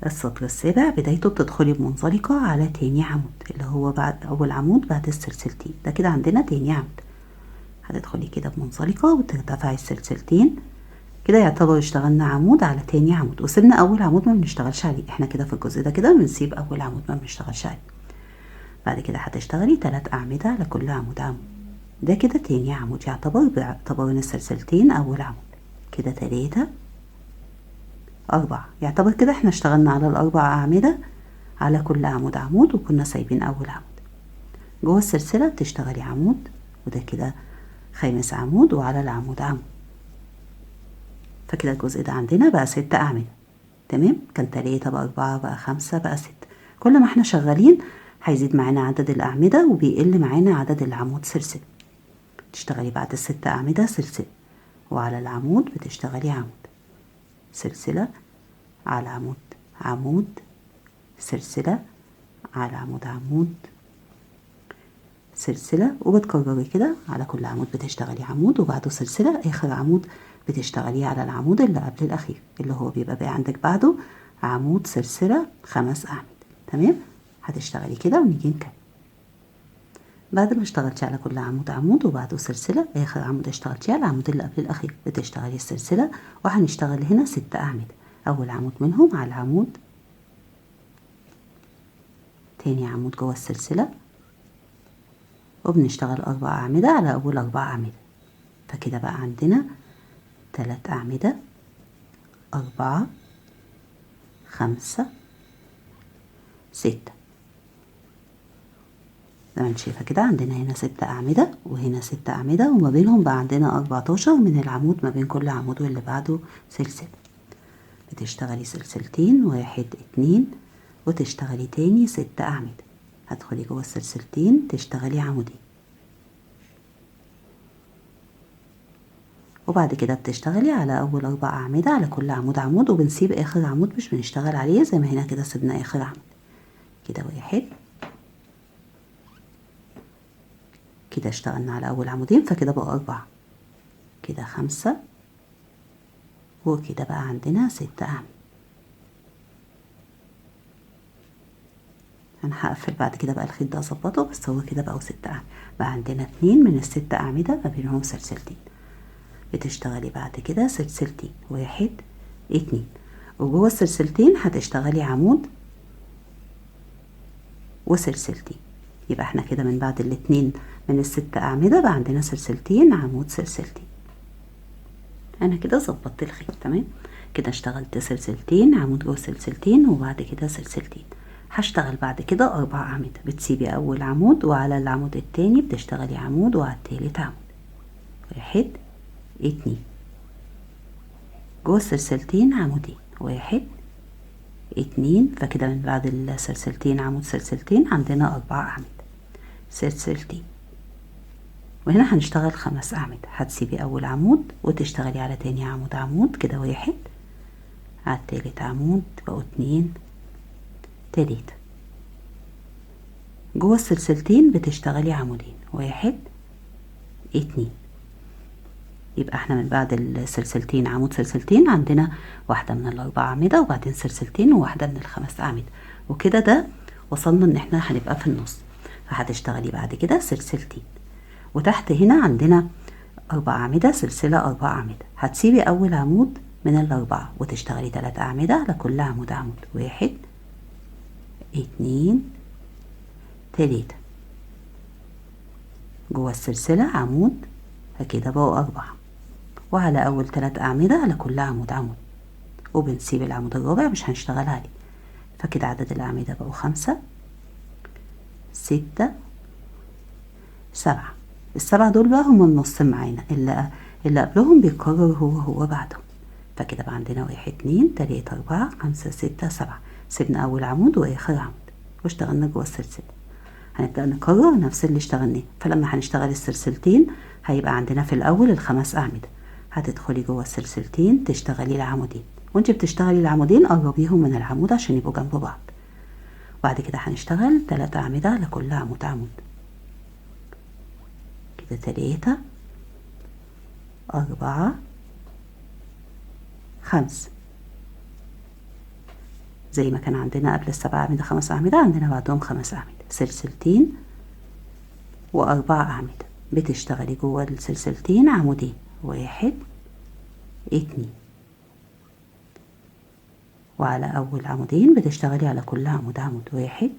السطر السابع بدايته بتدخلي بمنزلقة على تاني عمود اللي هو بعد اول عمود بعد السلسلتين. ده كده عندنا تاني عمود، هتدخلي كده بمنزلقة وترتفعي السلسلتين كده، يعتبر اشتغلنا عمود على تاني عمود وسيبنا اول عمود ما بنشتغلش عليه. احنا كده في الجزء ده كده بنسيب اول عمود ما بنشتغلش عليه. بعد كده هتشتغلي 3 اعمدة على كل عمود عمود. ده كده تاني عمود، يعتبر باعتبار ان السلسلتين اول عمود. كده 3 4، يعتبر كده احنا اشتغلنا على الاربع اعمدة على كل عمود عمود وكنا سايبين اول عمود. جوه السلسلة بتشتغلي عمود، وده كده خامس عمود وعلى العمود عمود. فكده الجزء ده عندنا بقى 6 اعمدة. تمام، كان 3 بقى 4 بقى 5 بقى 6. كل ما احنا شغالين هيزيد معانا عدد الاعمدة وبيقل معانا عدد العمود سلسلة. تشتغلي بعد ال6 اعمدة سلسلة، وعلى العمود بتشتغلي عمود، سلسلة على عمود عمود، سلسلة على عمود عمود، سلسلة، وبتكرري كده على كل عمود بتشتغلي عمود وبعده سلسلة. اخر عمود بتشتغليه على العمود اللي قبل الاخير اللي هو بيبقى بقى عندك بعده عمود سلسلة 5 اعمدة. تمام، هتشتغلي كده ونيجي نكمل. بعد ما اشتغلتي على كل عمود عمود وبعده سلسلة، اخر عمود اشتغلتيه على العمود اللي قبل الاخير بتشتغلي السلسلة، وهنشتغل هنا 6 اعمدة. اول عمود منهم على العمود، تاني عمود جوه السلسلة، وبنشتغل 4 اعمدة على اول 4 اعمدة. فكده بقى عندنا 3 اعمدة 4 5 6. زي ما انت شايفة كده عندنا هنا 6 اعمدة وهنا 6 اعمدة، وما بينهم بقى عندنا 14 من العمود ما بين كل عمود واللي بعده سلسلة. بتشتغلي سلسلتين 1 2 وتشتغلي تاني 6 اعمدة. هتدخلي جوه السلسلتين تشتغلي عمودين، وبعد كده بتشتغلي على اول 4 اعمدة على كل عمود عمود، وبنسيب اخر عمود مش بنشتغل عليه زي ما هنا كده سيبنا اخر عمود. كده 1 كده اشتغلنا على اول عمودين، فكده بقى 4. كده 5 وكده بقى عندنا 6 اعمدة. انا هقفل بعد كده بقى الخيط ده اظبطه، بس هو كده بقوا 6 اعمدة. بقى عندنا 2 من ال6 اعمدة ما بينهم سلسلتين. بتشتغلي بعد كده سلسلتين 1 2، وجوه السلسلتين هتشتغلي عمود وسلسلتين. يبقى احنا كده من بعد الاتنين من ال6 اعمدة بقى عندنا سلسلتين عمود سلسلتين. انا كده ظبطت الخيط. تمام، كده اشتغلت سلسلتين عمود جوه سلسلتين وبعد كده سلسلتين. هشتغل بعد كده 4 اعمدة. بتسيبي اول عمود وعلى العمود التاني بتشتغلي عمود وعلى التالت عمود. 1 2 جوه السلسلتين عمودين 1 2. فكده من بعد السلسلتين عمود سلسلتين عندنا 4 اعمدة سلسلتين، وهنا هنشتغل 5 اعمدة. هتسيبي اول عمود وتشتغلي على تاني عمود عمود. كده 1 على التالت عمود بقوا 2 3. جوه السلسلتين بتشتغلي عمودين 1 2. يبقى احنا من بعد السلسلتين عمود سلسلتين عندنا واحدة من ال4 اعمدة وبعدين سلسلتين وواحدة من ال5 اعمدة، وكده ده وصلنا ان احنا هنبقى في النص. فهتشتغلي بعد كده سلسلتين، وتحت هنا عندنا 4 اعمدة سلسلة 4 اعمدة. هتسيبي اول عمود من ال4 وتشتغلي 3 اعمدة على كل عمود عمود. 1 2 3. جوه السلسلة عمود، فكده بقوا 4، وعلى اول 3 اعمدة على كل عمود عمود، وبنسيب العمود الرابع مش هنشتغل عليه. فكده عدد الاعمدة بقوا 5 6 7. ال7 دول بقى هم النص معانا، اللي قبلهم بيتكرر هو بعدهم. فكده بقى عندنا 1 2 3 4 5 6 7. سيبنا اول عمود واخر عمود واشتغلنا جوه السلسلة. هنبدأ نكرر نفس اللي اشتغلناه. فلما هنشتغل السلسلتين هيبقى عندنا في الاول ال5 اعمدة. هتدخلي جوه السلسلتين تشتغلي العمودين، وانت بتشتغلي العمودين قربيهم من العمود عشان يبقوا جنب بعض. بعد كده هنشتغل 3 اعمدة على كل عمود عمود. كده 3 4 5. زي ما كان عندنا قبل ال7 أعمدة 5 أعمدة، عندنا بعدهم 5 أعمدة، سلسلتين و4 أعمدة. بتشتغلي جوه السلسلتين عمودين، 1 2، وعلى أول عمودين بتشتغلي على كل عمود 1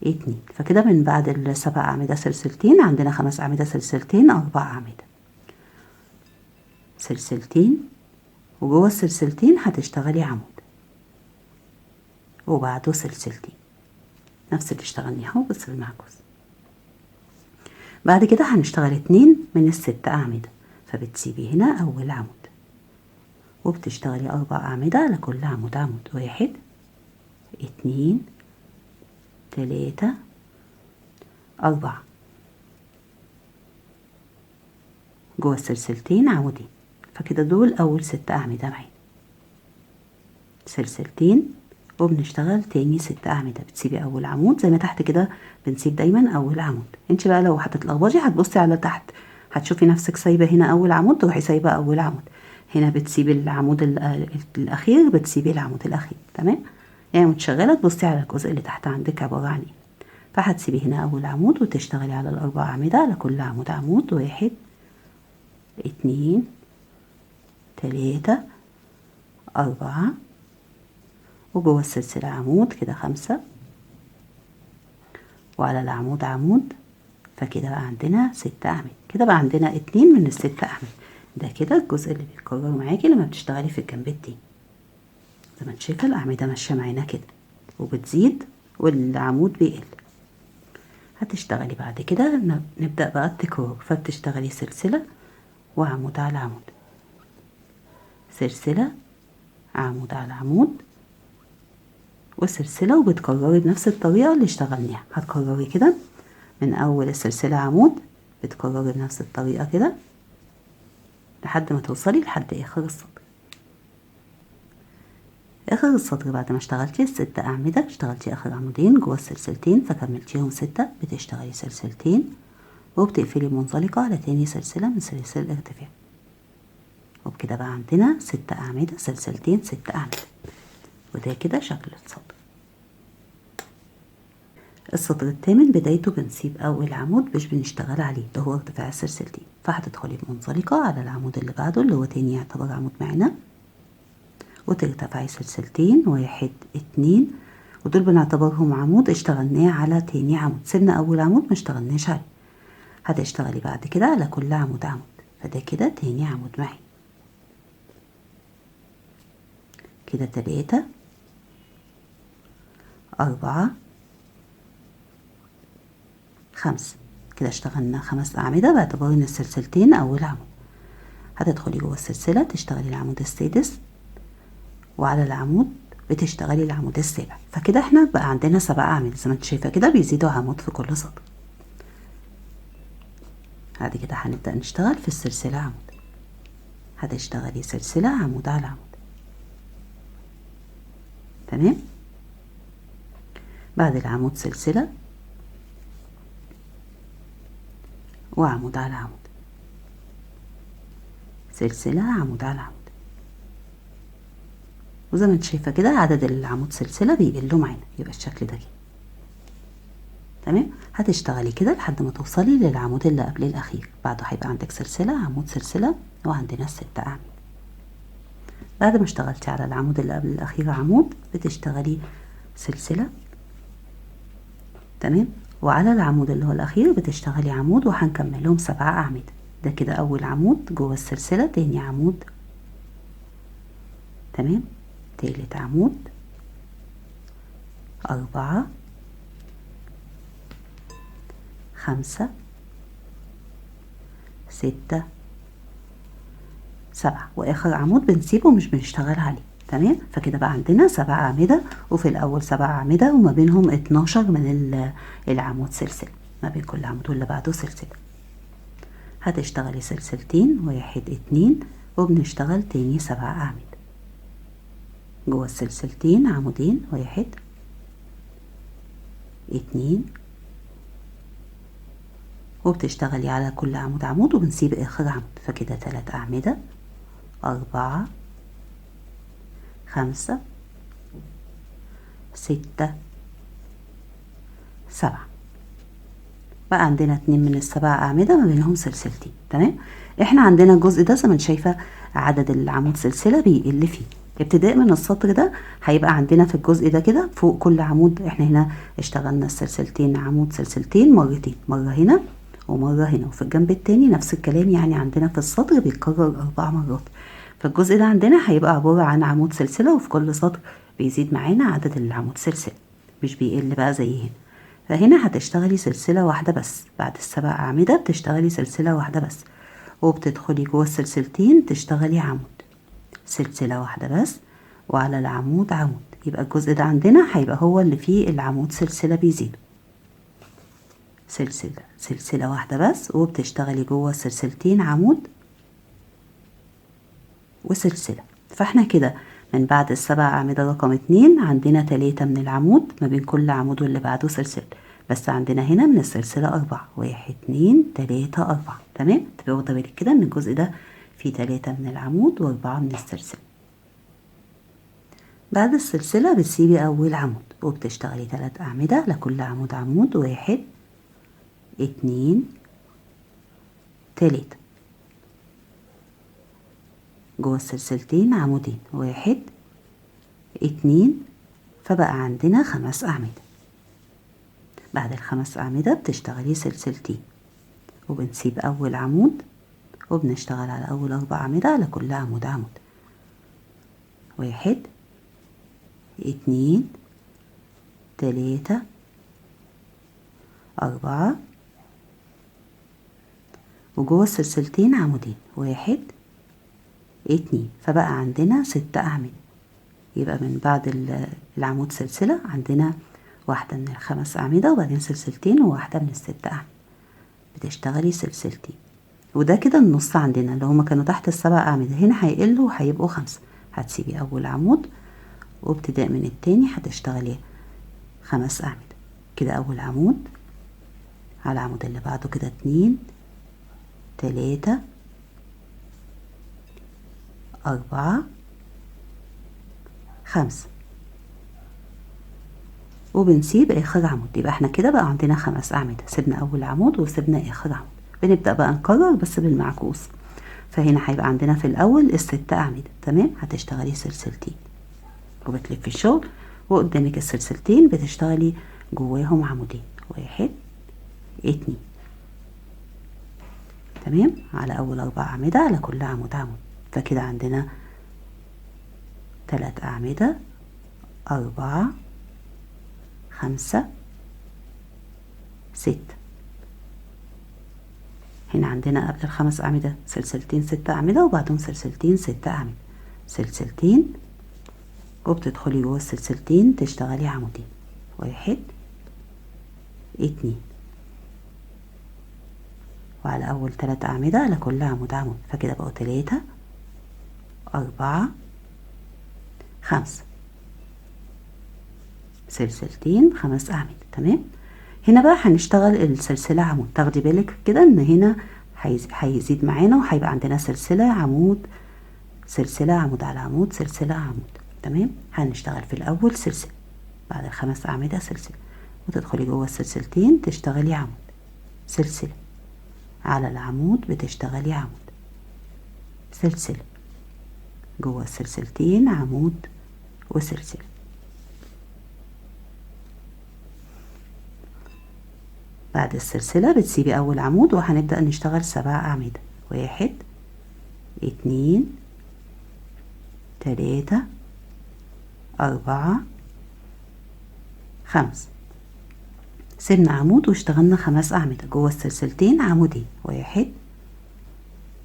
2. فكده من بعد ال7 أعمدة سلسلتين، عندنا 5 أعمدة سلسلتين 4 أعمدة، سلسلتين، وجوه السلسلتين هتشتغلي عمود وبعده سلسلتين، نفس اللي اشتغلناه اهو بس بالمعكوس. بعد كده هنشتغل 2 من ال6 أعمدة، فبتسيبي هنا أول عمود وبتشتغلي 4 أعمدة على كل عمود 1 2 3 4. جوه السلسلتين عمودين، فكده دول أول 6 أعمدة معانا، سلسلتين وبنشتغل تاني 6 أعمدة. بتسيبي أول عمود زي ما تحت كده، بنسيب دايما أول عمود. انت بقى لو هتتلخبطي هتبصي على تحت، هتشوفي نفسك سايبة هنا أول عمود، تروحي سايبة أول عمود هنا، بتسيبي العمود الأخير، بتسيبي العمود الأخير. تمام؟ يعني متشغلة تبصي على الجزء اللي تحت عندك عبارة عن ايه. فهتسيبي هنا أول عمود وتشتغلي على ال4 أعمدة، على كل عمود 1 2 3 4، وجوه السلسلة عمود كده 5، وعلى العمود عمود، فكده بقى عندنا 6 أعمدة. كده بقى عندنا 2 من ال6 أعمدة. ده كده الجزء اللي بيتكرر معاكي لما بتشتغلي في الجنب التاني. زي ما انت شايفة الأعمدة ماشية معانا كده وبتزيد والعمود بيقل. هتشتغلي بعد كده نبدأ بقى التكرار، فبتشتغلي سلسلة وعمود على عمود، سلسلة عمود على عمود وسلسلة، وبتكرري بنفس الطريقة اللي اشتغلناها. هتكرري كده من أول السلسلة عمود، بتكرري بنفس الطريقة كده لحد ما توصلي لحد آخر السطر. آخر السطر بعد ما اشتغلتي ال6 أعمدة، اشتغلتي آخر عمودين جوه السلسلتين فكملتيهم 6، بتشتغلي سلسلتين وبتقفلي منزلقة على تاني سلسلة من سلاسل الارتفاع، وبكده بقى عندنا 6 أعمدة سلسلتين 6 أعمدة. وده كده شكل السطر. السطر الثامن بدايته بنسيب أول عمود مش بنشتغل عليه، ده هو ارتفاع السلسلتين، فهتدخلي بمنزلقة على العمود اللي بعده اللي هو تاني يعتبر عمود معانا، وترتفعي سلسلتين 1 2، ودول بنعتبرهم عمود اشتغلناه على تاني عمود، سيبنا أول عمود ما اشتغلناش عليه. هتشتغلي بعد كده على كل عمود عمود، فده كده تاني عمود معانا. كده 3 4 5. كده اشتغلنا 5 أعمدة باعتبار ان السلسلتين أول عمود. هتدخلي جوه السلسلة تشتغلي العمود السادس، وعلى العمود بتشتغلي العمود السابع، فكده احنا بقى عندنا 7 أعمدة زي ما انت شايفة كده، بيزيدوا عمود في كل سطر. بعد كده هنبدأ نشتغل في السلسلة عمود، هتشتغلي سلسلة عمود على عمود. تمام؟ بعد العمود سلسلة وعمود على عمود، سلسلة عمود على عمود، وزي ما انت شايفة كده عدد العمود سلسلة بيقلوا معانا، يبقى الشكل ده كده. تمام؟ هتشتغلي كده لحد ما توصلي للعمود اللي قبل الأخير، بعده هيبقى عندك سلسلة عمود سلسلة، وعندنا 6 أعمدة. بعد ما اشتغلتي على العمود اللي قبل الأخير عمود، بتشتغلي سلسلة. تمام؟ وعلى العمود اللي هو الأخير بتشتغلي عمود، وهنكملهم 7 أعمدة. ده كده أول عمود جوه السلسلة، تاني عمود، تمام، تالت عمود، 4 5 6 7، وآخر عمود بنسيبه مش بنشتغل عليه. تمام؟ فكده بقى عندنا 7 أعمدة، وفي الأول 7 أعمدة وما بينهم 12 من العمود سلسلة، ما بين كل عمود واللي بعده سلسلة. هتشتغلي سلسلتين 1 2، وبنشتغل تاني 7 أعمدة جوه السلسلتين عمودين، 1 2، وبتشتغلي على كل عمود عمود وبنسيب اخر عمود. فكده 3 اعمدة، 4 5 6 7. بقى عندنا 2 من ال7 اعمدة ما بينهم سلسلتين. تمام. احنا عندنا الجزء ده زي ما انت شايفة عدد العمود سلسلة بيقل فيه. ابتداء من السطر ده هيبقى عندنا في الجزء ده كده فوق كل عمود احنا هنا اشتغلنا السلسلتين، عمود سلسلتين مرتين، مرة هنا ومرة هنا، وفي الجنب التاني نفس الكلام. يعني عندنا في السطر بيتكرر 4 مرات. فالجزء ده عندنا هيبقى عبارة عن عمود سلسلة، وفي كل سطر بيزيد معانا عدد العمود سلسلة، مش بيقل بقى زي هنا. فهنا هتشتغلي سلسلة واحدة بس. بعد ال7 أعمدة بتشتغلي سلسلة واحدة بس، وبتدخلي جوه السلسلتين تشتغلي عمود، سلسلة واحدة بس، وعلى العمود عمود. يبقى الجزء ده عندنا هيبقى هو اللي فيه العمود سلسلة بيزيدوا. سلسلة واحدة بس، وبتشتغلي جوه السلسلتين عمود وسلسلة. فاحنا كده من بعد ال7 أعمدة رقم 2 عندنا 3 من العمود ما بين كل عمود واللي بعده سلسلة، بس عندنا هنا من السلسلة 4. 1 2 3 4. تمام. تبقى واخدة بالك كده ان الجزء ده فيه 3 من العمود و4 من السلسلة. بعد السلسلة بتسيبي أول عمود وبتشتغلي 3 أعمدة لكل عمود عمود. 1 2 3. جوه السلسلتين عمودين. 1 2. فبقى عندنا 5 أعمدة. بعد ال5 أعمدة بتشتغلي سلسلتين وبنسيب أول عمود وبنشتغل على أول 4 أعمدة على كل عمود عمود. 1 2 3 4. وجوه السلسلتين عمودين. 1 2. فبقى عندنا 6 أعمدة. يبقى من بعد العمود سلسلة عندنا واحدة من ال5 أعمدة، وبعدين سلسلتين، وواحدة من ال6 أعمدة. بتشتغلي سلسلتين، وده كده النص عندنا اللي هما كانوا تحت ال7 أعمدة. هنا هيقلوا وهيبقوا 5. هتسيبي أول عمود وابتداء من التاني هتشتغلي 5 أعمدة. كده أول عمود على العمود اللي بعده كده 2 3 4 5. وبنسيب آخر عمود. يبقى احنا كده بقى عندنا 5 أعمدة. سيبنا أول عمود وسيبنا آخر عمود. بنبدأ بقى نكرر بس بالمعكوس. فهنا هيبقى عندنا في الأول ال6 أعمدة. تمام. هتشتغلي سلسلتين وبتلفي الشغل، وقدامك السلسلتين بتشتغلي جواهم عمودين. 1 2. تمام. على أول 4 أعمدة على كل عمود عمود. فكده عندنا 3 أعمدة، 4 5 6. هنا عندنا قبل ال5 أعمدة سلسلتين 6 أعمدة، وبعدهم سلسلتين 6 أعمدة. سلسلتين وبتدخلي جوه السلسلتين تشتغلي عمودين. 1 2. وعلى أول 3 أعمدة على كل عمود عمود. فكده بقوا 3 4 5. سلسلتين 5 أعمدة. تمام. هنا بقى هنشتغل السلسلة عمود. تاخدي بالك كده ان هنا هيزيد معانا وهيبقى عندنا سلسلة عمود، سلسلة عمود على عمود، سلسلة عمود. تمام. هنشتغل في الأول سلسلة، بعد ال5 أعمدة سلسلة، وتدخلي جوه السلسلتين تشتغلي عمود، سلسلة، على العمود بتشتغلي عمود، سلسلة، جوه السلسلتين عمود وسلسلة. بعد السلسلة بتسيبي أول عمود وهنبدأ نشتغل 7 أعمدة. 1 2 3 4 5. سيبنا عمود واشتغلنا 5 أعمدة جوه السلسلتين عمودين. 1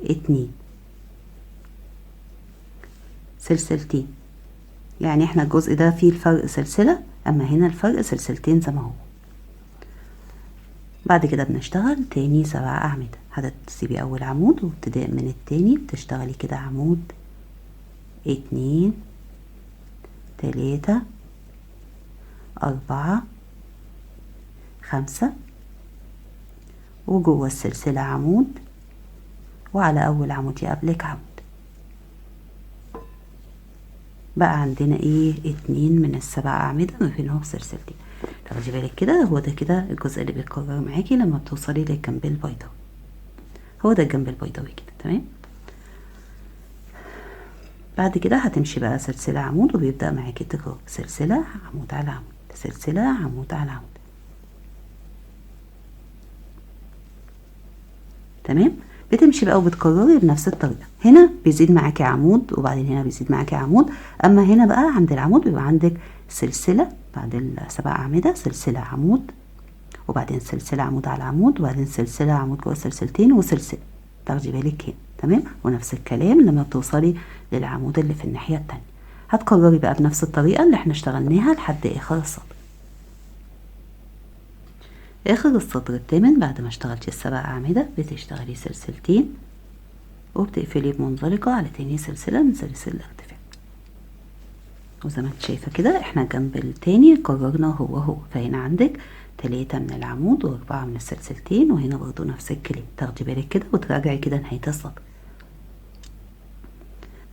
2. سلسلتين، يعني احنا الجزء ده فيه الفرق سلسلة، أما هنا الفرق سلسلتين زي ما هو. بعد كده بنشتغل تاني 7 أعمدة. هتسيبي أول عمود وابتداء من التاني بتشتغلي كده عمود 2 3 4 5. وجوه السلسلة عمود، وعلى أول عمود يقابلك عمود. بقى عندنا ايه 2 من ال7 أعمدة ما بينهم سلسلتين. تاخدي بالك كده، هو ده كده الجزء اللي بيتكرر معاكي لما بتوصلي للجنب البيضاوي. هو ده الجنب البيضاوي كده تمام. بعد كده هتمشي بقى سلسلة عمود، وبيبدأ معاكي تكرار سلسلة عمود على عمود، سلسلة عمود على عمود. تمام. بتمشي بقى وبتكرري بنفس الطريقة. هنا بيزيد معاكي عمود، وبعدين هنا بيزيد معاكي عمود. اما هنا بقى عند العمود بيبقى عندك سلسلة بعد ال7 أعمدة، سلسلة عمود، وبعدين سلسلة عمود على عمود، وبعدين سلسلة عمود جوه سلسلتين وسلسلة. تاخدي بالك هنا تمام. ونفس الكلام لما بتوصلي للعمود اللي في الناحية التانية، هتكرري بقى بنفس الطريقة اللي احنا اشتغلناها لحد اخر السطر. اخر السطر الثامن بعد ما اشتغلتي ال7 أعمدة بتشتغلي سلسلتين، وبتقفلي بمنزلقة على تاني سلسلة من سلاسل الارتفاع. وزي ما انت شايفة كده احنا الجنب التاني قررنا هو فهنا عندك 3 من العمود و4 من السلسلتين، وهنا برضو نفس الكلام. تاخدي بالك كده وتراجعي كده نهاية السطر.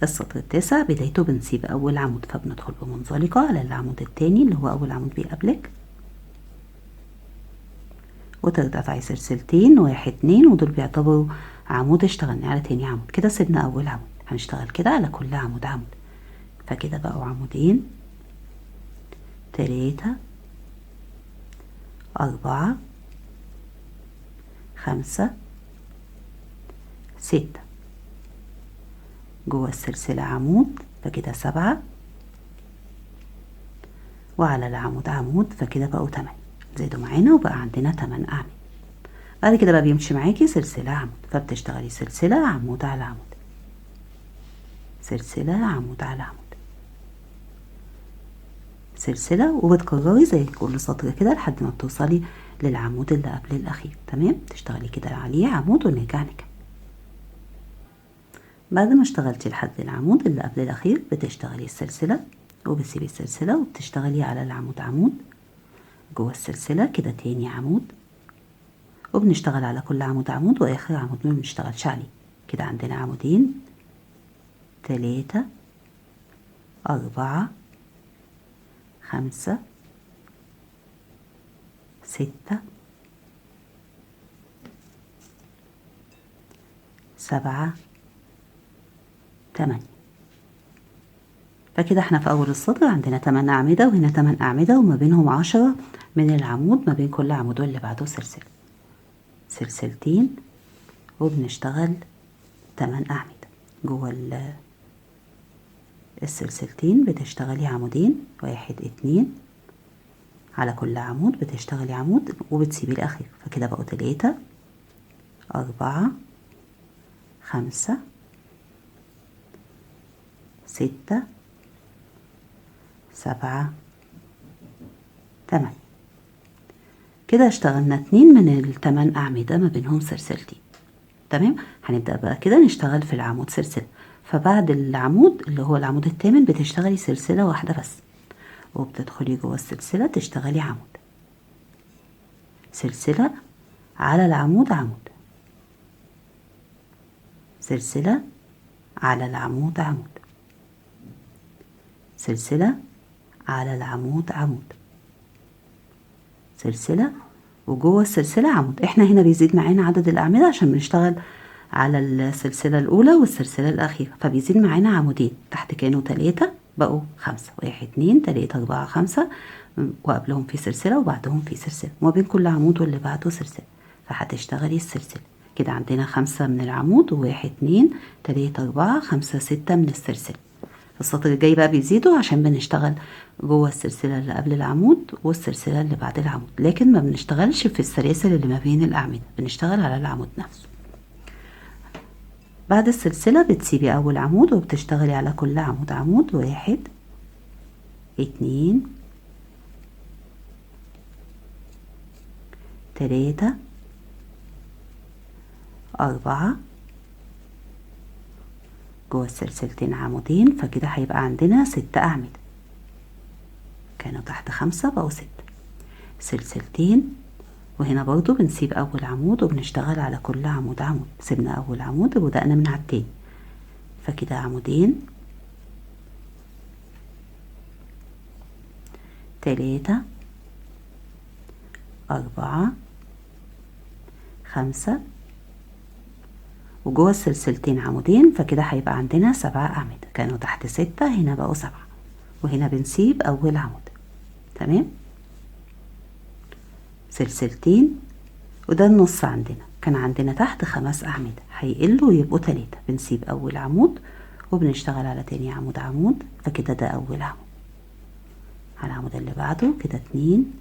السطر التاسع بدايته بنسيب اول عمود، فبندخل بمنزلقة على العمود التاني اللي هو اول عمود بيقابلك، وترتفعي سلسلتين 1 2، ودول بيعتبروا عمود اشتغلنا على تاني عمود. كده سيبنا اول عمود، هنشتغل كده على كل عمود عمود. فكده بقوا عمودين 3 4 5 6 جوه السلسلة عمود، فكده 7، وعلى العمود عمود، فكده بقوا 8. زادوا معانا وبقى عندنا 8 أعمدة. بعد كده بقى بيمشي معاكي سلسلة عمود، فبتشتغلي سلسلة عمود على عمود، سلسلة عمود على عمود، سلسلة، وبتكرري زي كل سطر كده لحد ما بتوصلي للعمود اللي قبل الأخير. تمام. تشتغلي كده عليه عمود ونرجع نكمل. بعد ما اشتغلتي لحد العمود اللي قبل الأخير بتشتغلي السلسلة، وبتسيبي السلسلة وبتشتغلي على العمود عمود جوه السلسلة، كده تاني عمود، وبنشتغل على كل عمود عمود، وآخر عمود ما بنشتغلش عليه. كده عندنا عمودين 3 4 5 6 7 8. فكده احنا في أول السطر عندنا 8 أعمدة، وهنا 8 أعمدة، وما بينهم 10 من العمود، ما بين كل عمود واللي بعده سلسلة، سلسلتين، وبنشتغل 8 أعمدة. جوه السلسلتين بتشتغلي عمودين 1 2، على كل عمود بتشتغلي عمود وبتسيبي الأخير. فكده بقوا 3 4 5 6 7 8. كده اشتغلنا 2 من ال8 أعمدة ما بينهم سلسلتين. تمام. هنبدأ بقى كده نشتغل في العمود سلسلة. فبعد العمود اللي هو العمود الثامن بتشتغلي سلسلة واحدة بس، وبتدخلي جوه السلسلة تشتغلي عمود، سلسلة على العمود عمود، سلسلة على العمود عمود، سلسلة على العمود عمود، سلسلة، وجوه السلسلة عمود. احنا هنا بيزيد معانا عدد الأعمدة عشان بنشتغل على السلسلة الأولى والسلسلة الأخيرة، فبيزيد معانا عمودين. تحت كانوا 3 بقوا 5، 1 2 3 4 5، وقبلهم في سلسلة وبعدهم في سلسلة، وما بين كل عمود واللي بعده سلسلة. فهتشتغلي السلسلة كده عندنا 5 من العمود، و1 2 3 4 5 6 من السلسلة. السطر الجاي بقى بيزيدوا عشان بنشتغل جوه السلسلة اللي قبل العمود والسلسلة اللي بعد العمود، لكن ما بنشتغلش في السلاسل اللي ما بين الأعمدة، بنشتغل على العمود نفسه. بعد السلسلة بتسيبي أول عمود وبتشتغلي على كل عمود عمود، 1 2 3 4 جوه السلسلتين عمودين، فكده هيبقى عندنا 6 أعمدة. كانوا تحت 5 بقوا 6، سلسلتين وهنا برضو بنسيب اول عمود وبنشتغل على كل عمود عمود. سيبنا اول عمود وبدأنا من على التاني، فكده عمودين، 3 4 5 وجوه السلسلتين عمودين، فكده هيبقى عندنا 7 أعمدة. كانوا تحت 6 هنا بقوا 7، وهنا بنسيب أول عمود. تمام، سلسلتين وده النص. عندنا كان عندنا تحت 5 أعمدة، هيقلوا ويبقوا 3. بنسيب أول عمود وبنشتغل على تاني عمود عمود، فكده ده أول عمود. على العمود اللي بعده كده 2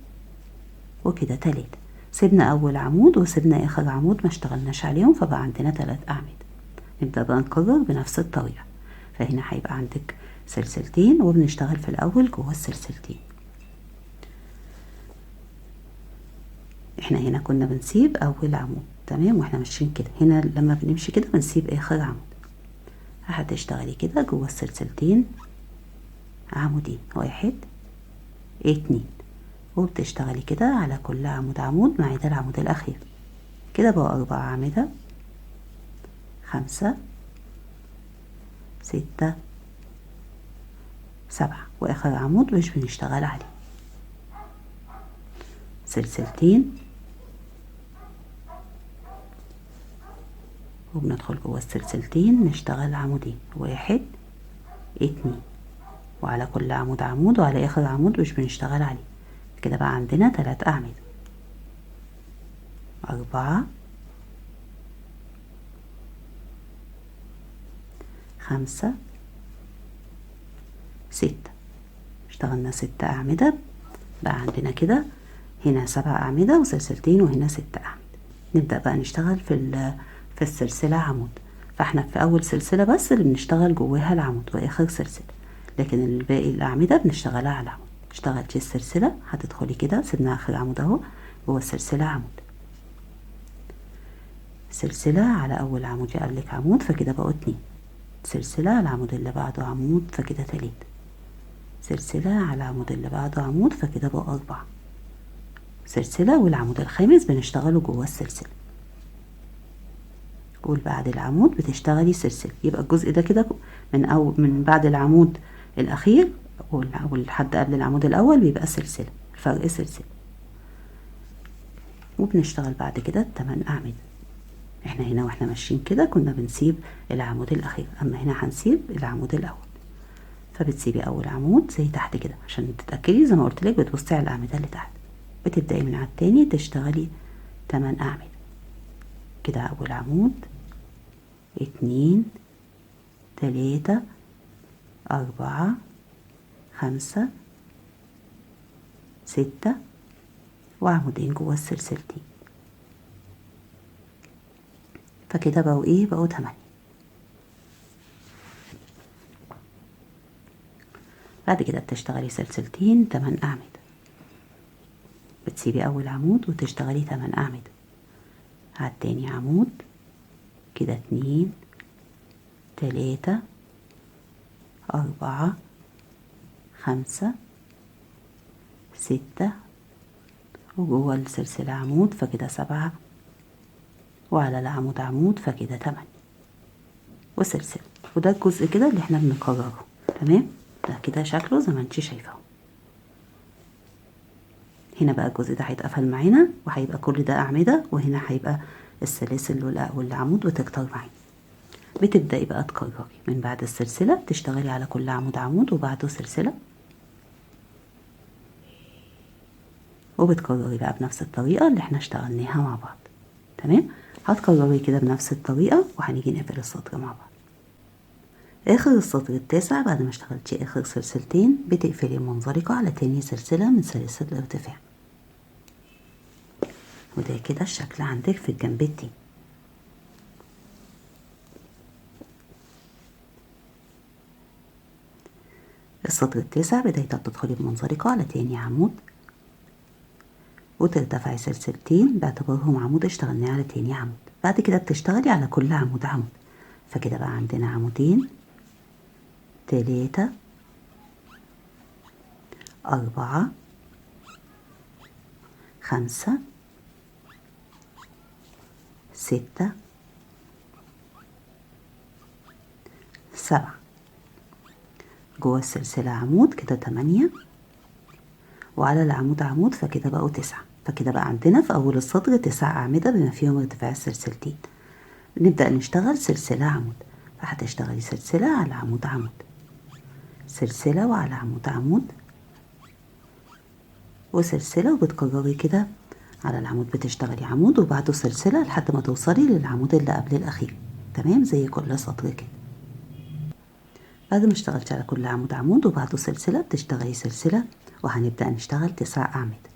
وكده 3. سيبنا أول عمود وسيبنا آخر عمود ما اشتغلناش عليهم، فبقى عندنا 3 أعمدة. نبدأ بقى نكرر بنفس الطريقة. فهنا هيبقى عندك سلسلتين وبنشتغل في الأول جوه السلسلتين. احنا هنا كنا بنسيب أول عمود، تمام، واحنا ماشيين كده. هنا لما بنمشي كده بنسيب آخر عمود. هتشتغلي كده جوه السلسلتين عمودين، 1 2، وبتشتغلي كده على كل عمود عمود ما عدا العمود الأخير. كده بقى 4 أعمدة، 5 6 7، وآخر عمود مش بنشتغل عليه. سلسلتين وبندخل جوه السلسلتين نشتغل عمودين، 1 2، وعلى كل عمود عمود، وعلى آخر عمود مش بنشتغل عليه. كده بقى عندنا 3 أعمدة، 4 5 6. اشتغلنا 6 أعمدة، بقى عندنا كده هنا 7 أعمدة وسلسلتين، وهنا 6 أعمدة. نبدأ بقى نشتغل في السلسلة عمود. فاحنا في أول سلسلة بس اللي بنشتغل جواها العمود وآخر سلسلة، لكن الباقي الأعمدة بنشتغلها على العمود. اشتغلتي السلسلة هتدخلي كده، سيبنا آخر عمود اهو جوه السلسلة عمود، سلسلة على أول عمود يقابلك عمود، فكده بقوا 2. سلسلة على العمود اللي بعده عمود، فكده 3. سلسلة على العمود اللي بعده عمود، فكده بقوا 4. سلسلة والعمود الخامس بنشتغله جوه السلسلة، بعد العمود بتشتغلي سلسلة. يبقى الجزء ده كده من بعد العمود الأخير والحد قبل العمود الأول بيبقى سلسلة، الفرق سلسلة. وبنشتغل بعد كده 8 أعمدة. احنا هنا واحنا ماشيين كده كنا بنسيب العمود الأخير، أما هنا هنسيب العمود الأول. فبتسيبي أول عمود زي تحت كده عشان تتأكدي، زي ما قلت لك بتبصي على الأعمدة اللي تحت. بتبدأي من على التاني تشتغلي 8 أعمدة. كده أول عمود، 2 3 4 5 6 وعمودين جوه السلسلتين، فكده بقوا ايه، بقوا 8. بعد كده بتشتغلي سلسلتين 8 أعمدة. بتسيبي أول عمود وتشتغلي 8 أعمدة. على التاني عمود كده 2 3 4 5 6 وجوه السلسلة عمود، فكده 7، وعلى العمود عمود، فكده 8 وسلسلة. وده الجزء كده اللي احنا بنكرره. تمام، ده كده شكله زي ما انتي شايفه. هنا بقى الجزء ده هيتقفل معانا وهيبقى كل ده أعمدة، وهنا هيبقى السلاسل والعمود وتكتر معانا. بتبدأي بقى تكرري من بعد السلسلة، تشتغلي على كل عمود عمود وبعده سلسلة، وبتكرري بقى بنفس الطريقة اللي احنا اشتغلناها مع بعض. تمام، هتكرري كده بنفس الطريقة وهنيجي نقفل السطر مع بعض. آخر السطر التاسع بعد ما اشتغلتي آخر سلسلتين بتقفلي المنزلقة على تاني سلسلة من سلاسل الارتفاع. وده كده الشكل عندك في الجنب التاني. السطر التاسع بداية بتدخلي بمنزلقة على تاني عمود وترتفعي سلسلتين باعتبارهم عمود اشتغلناه على تاني عمود. بعد كده بتشتغلي على كل عمود عمود، فكده بقى عندنا عمودين 3 4 5 6 7. جوه السلسلة عمود كده 8، وعلى العمود عمود فكده بقوا 9. فكده بقى عندنا في أول السطر 9 أعمدة بما فيهم ارتفاع السلسلتين. نبدأ نشتغل سلسلة عمود، فهتشتغلي سلسلة على عمود عمود، سلسلة وعلى عمود عمود، وسلسلة، وبتكرري كده على العمود بتشتغلي عمود وبعده سلسلة لحد ما توصلي للعمود اللي قبل الأخير. تمام، زي كل سطر كده. بعد ما اشتغلتي على كل عمود عمود وبعده سلسلة بتشتغلي سلسلة، وهنبدأ نشتغل 9 أعمدة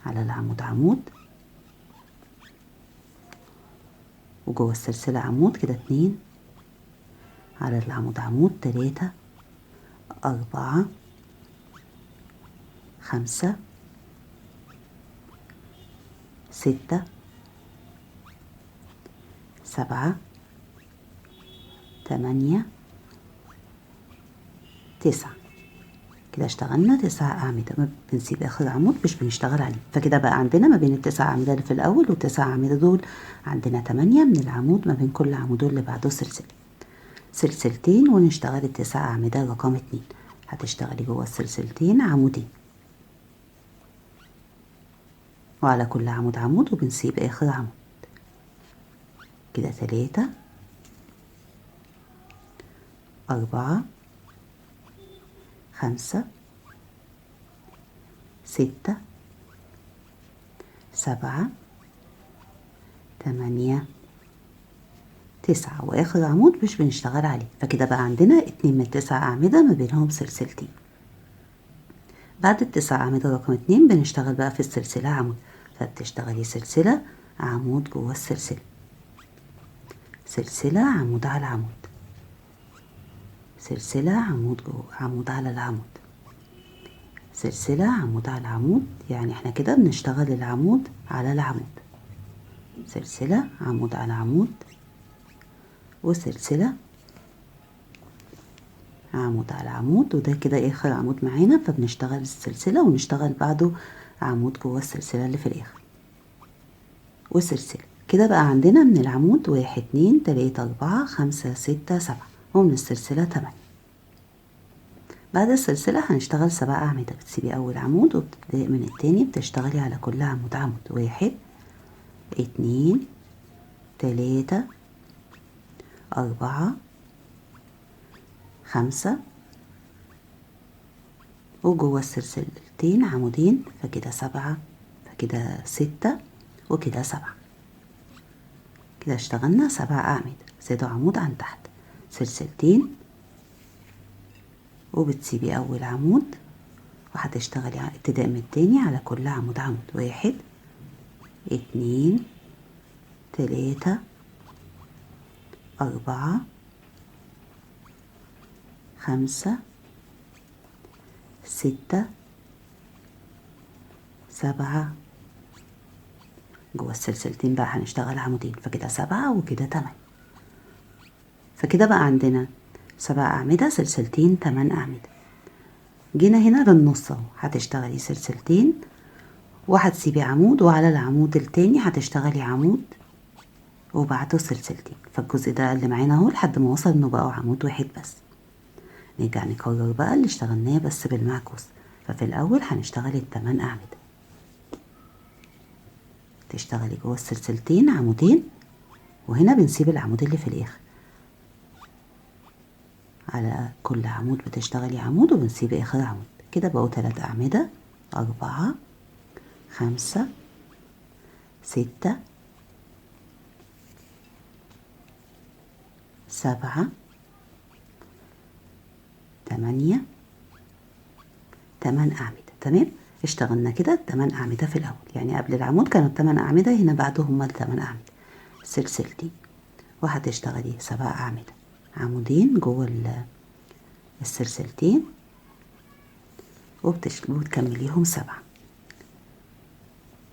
على العمود عمود، وجوه السلسلة عمود كده 2، على العمود عمود 3 4 5 6 7 8 9. كده اشتغلنا 9 أعمدة، ما بنسيب آخر عمود مش بنشتغل عليه. فكده بقى عندنا ما بين ال9 أعمدة اللي في الأول وال9 أعمدة دول عندنا 8 من العمود، ما بين كل عمود اللي بعده سلسلة، سلسلتين، ونشتغل ال9 أعمدة رقم 2. هتشتغلي جوه السلسلتين عمودين، وعلى كل عمود عمود وبنسيب آخر عمود. كده 3 4 5 6 7 8 9، واخر عمود مش بنشتغل عليه. فكده بقى عندنا 2 من 9 أعمدة ما بينهم سلسلتين. بعد ال9 أعمدة رقم 2 بنشتغل بقى في السلسلة عمود، فبتشتغلي سلسلة عمود جوه السلسلة، سلسلة عمود على عمود، سلسلة عمود جوه عمود على العمود، سلسلة عمود على عمود. يعني احنا كده بنشتغل العمود على العمود، سلسلة عمود على عمود، وسلسلة عمود على عمود، وده كده اخر عمود معانا. فبنشتغل السلسلة ونشتغل بعده عمود جوه السلسلة اللي في الاخر، وسلسلة. كده بقى عندنا من العمود 1 2 3 4 5 6 7، ومن السلسلة 8. بعد السلسلة هنشتغل 7 أعمدة. بتسيبي أول عمود وبتبدأي من التاني، بتشتغلي على كل عمود عمود. 1 2 3 4 5، وجوه السلسلتين عمودين، فكده 7، فكده 6، وكده 7. كده اشتغلنا 7 أعمدة، زادوا عمود عن تحت، سلسلتين، وبتسيبي أول عمود وهتشتغلي ابتداء من التاني على كل عمود عمود. 1 2 3 4 5 6 7. جوه السلسلتين بقى هنشتغل عمودين، فكده 7 وكده 8. فكده بقى عندنا 7 أعمدة، سلسلتين، 8 أعمدة. جينا هنا للنص اهو، هتشتغلي سلسلتين وهتسيبي عمود، وعلى العمود التاني هتشتغلي عمود وبعده سلسلتين. فالجزء ده اللي معانا اهو لحد ما وصل انه بقى عمود واحد بس. نرجع نكرر بقى اللي اشتغلناه بس بالمعكوس. ففي الأول هنشتغل ال8 أعمدة، تشتغلي جوه السلسلتين عمودين، وهنا بنسيب العمود اللي في الآخر. على كل عمود بتشتغلي عمود وبنسيب آخر عمود. كده بقوا 3 أعمدة، 4 5 6 7 8 أعمدة. تمام، اشتغلنا كده 8 أعمدة في الأول، يعني قبل العمود كانوا 8 أعمدة، هنا بعدهم 8 أعمدة سلسلتين، وهتشتغلي 7 أعمدة عمودين جوه السلسلتين، وبتكمليهم 7.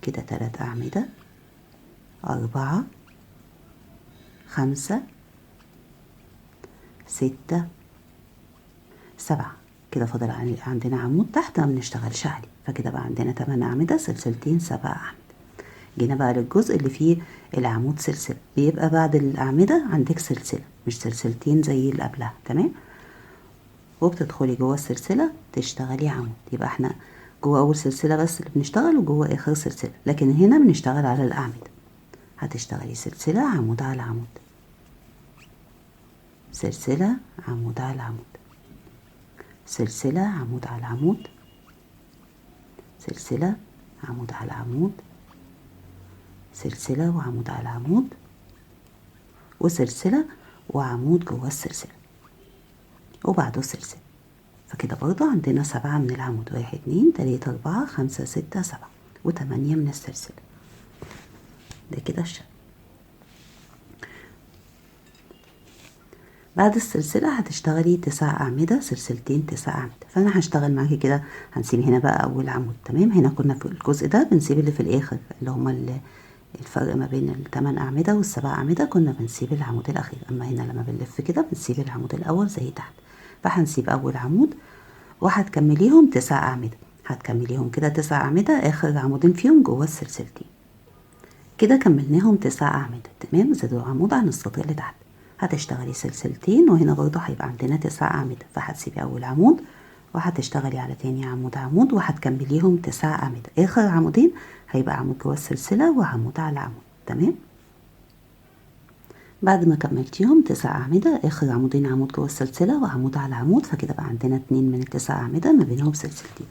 كده 3 أعمدة، 4 5 6 7. كده فاضل عندنا عمود تحت ما بنشتغلش عليه، فكده بقى عندنا 8 أعمدة، سلسلتين، 7 أعمدة. جينا بقى للجزء اللي فيه العمود سلسلة، بيبقى بعد الأعمدة عندك سلسلة مش سلسلتين زي اللي قبلها، تمام. وبتدخلي جوه السلسلة تشتغلي عمود. يبقى احنا جوه أول سلسلة بس اللي بنشتغل وجوه آخر سلسلة، لكن هنا بنشتغل على الأعمدة. هتشتغلي سلسلة عمود على عمود، سلسلة عمود على عمود، سلسلة عمود على عمود، سلسلة عمود على عمود، سلسلة وعمود على عمود، وسلسلة وعمود جوه السلسلة وبعده سلسلة. فكده برضه عندنا 7 من العمود، 1 2 3 4 5 6 7 و8 من السلسلة. ده كده الشكل. بعد السلسلة هتشتغلي 9 أعمدة، سلسلتين 9 أعمدة. فأنا هشتغل معاكي كده. هنسيب هنا بقى أول عمود، تمام. هنا كنا في الجزء ده بنسيب اللي في الآخر اللي هما الفرق ما بين ال8 أعمدة وال7 أعمدة، كنا بنسيب العمود الأخير. أما هنا لما بنلف كده بنسيب العمود الأول زي تحت. فهنسيب أول عمود وهتكمليهم 9 أعمدة، هتكمليهم كده 9 أعمدة، آخر عمودين فيهم جوه السلسلتين. كده كملناهم 9 أعمدة، تمام. زادوا عمود عن السطر اللي تحت. هتشتغلي سلسلتين، وهنا برضو هيبقى عندنا 9 أعمدة. فهتسيبي أول عمود وهتشتغلي على تاني عمود عمود وهتكمليهم 9 أعمدة. آخر عمودين هيبقى عمود جوه السلسلة وعمود على عمود، تمام. بعد ما كملتيهم 9 أعمدة، آخر عمودين عمود جوه السلسلة وعمود على عمود. فكده بقى عندنا 2 من ال9 أعمدة ما بينهم سلسلتين.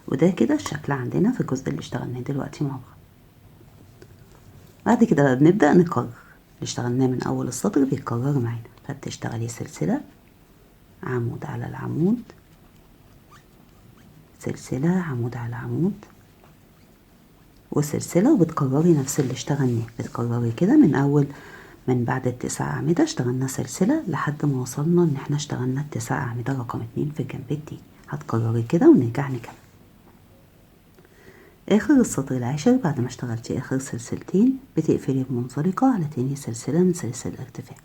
وده كده الشكل عندنا في الجزء اللي اشتغلناه دلوقتي مع بعض. بعد كده بقى بنبدأ نكرر اللي اشتغلناه من أول السطر بيتكرر معانا. فبتشتغلي سلسلة عمود على العمود، سلسلة عمود على عمود، وسلسلة، وبتكرري نفس اللي اشتغلناه. بتكرري كده من بعد ال9 أعمدة اشتغلنا سلسلة لحد ما وصلنا ان احنا اشتغلنا ال9 أعمدة رقم 2 في الجنب التاني. هتكرري كده ونرجع نكمل. آخر السطر العاشر بعد ما اشتغلتي آخر سلسلتين بتقفلي بمنزلقة على تاني سلسلة من سلاسل الارتفاع.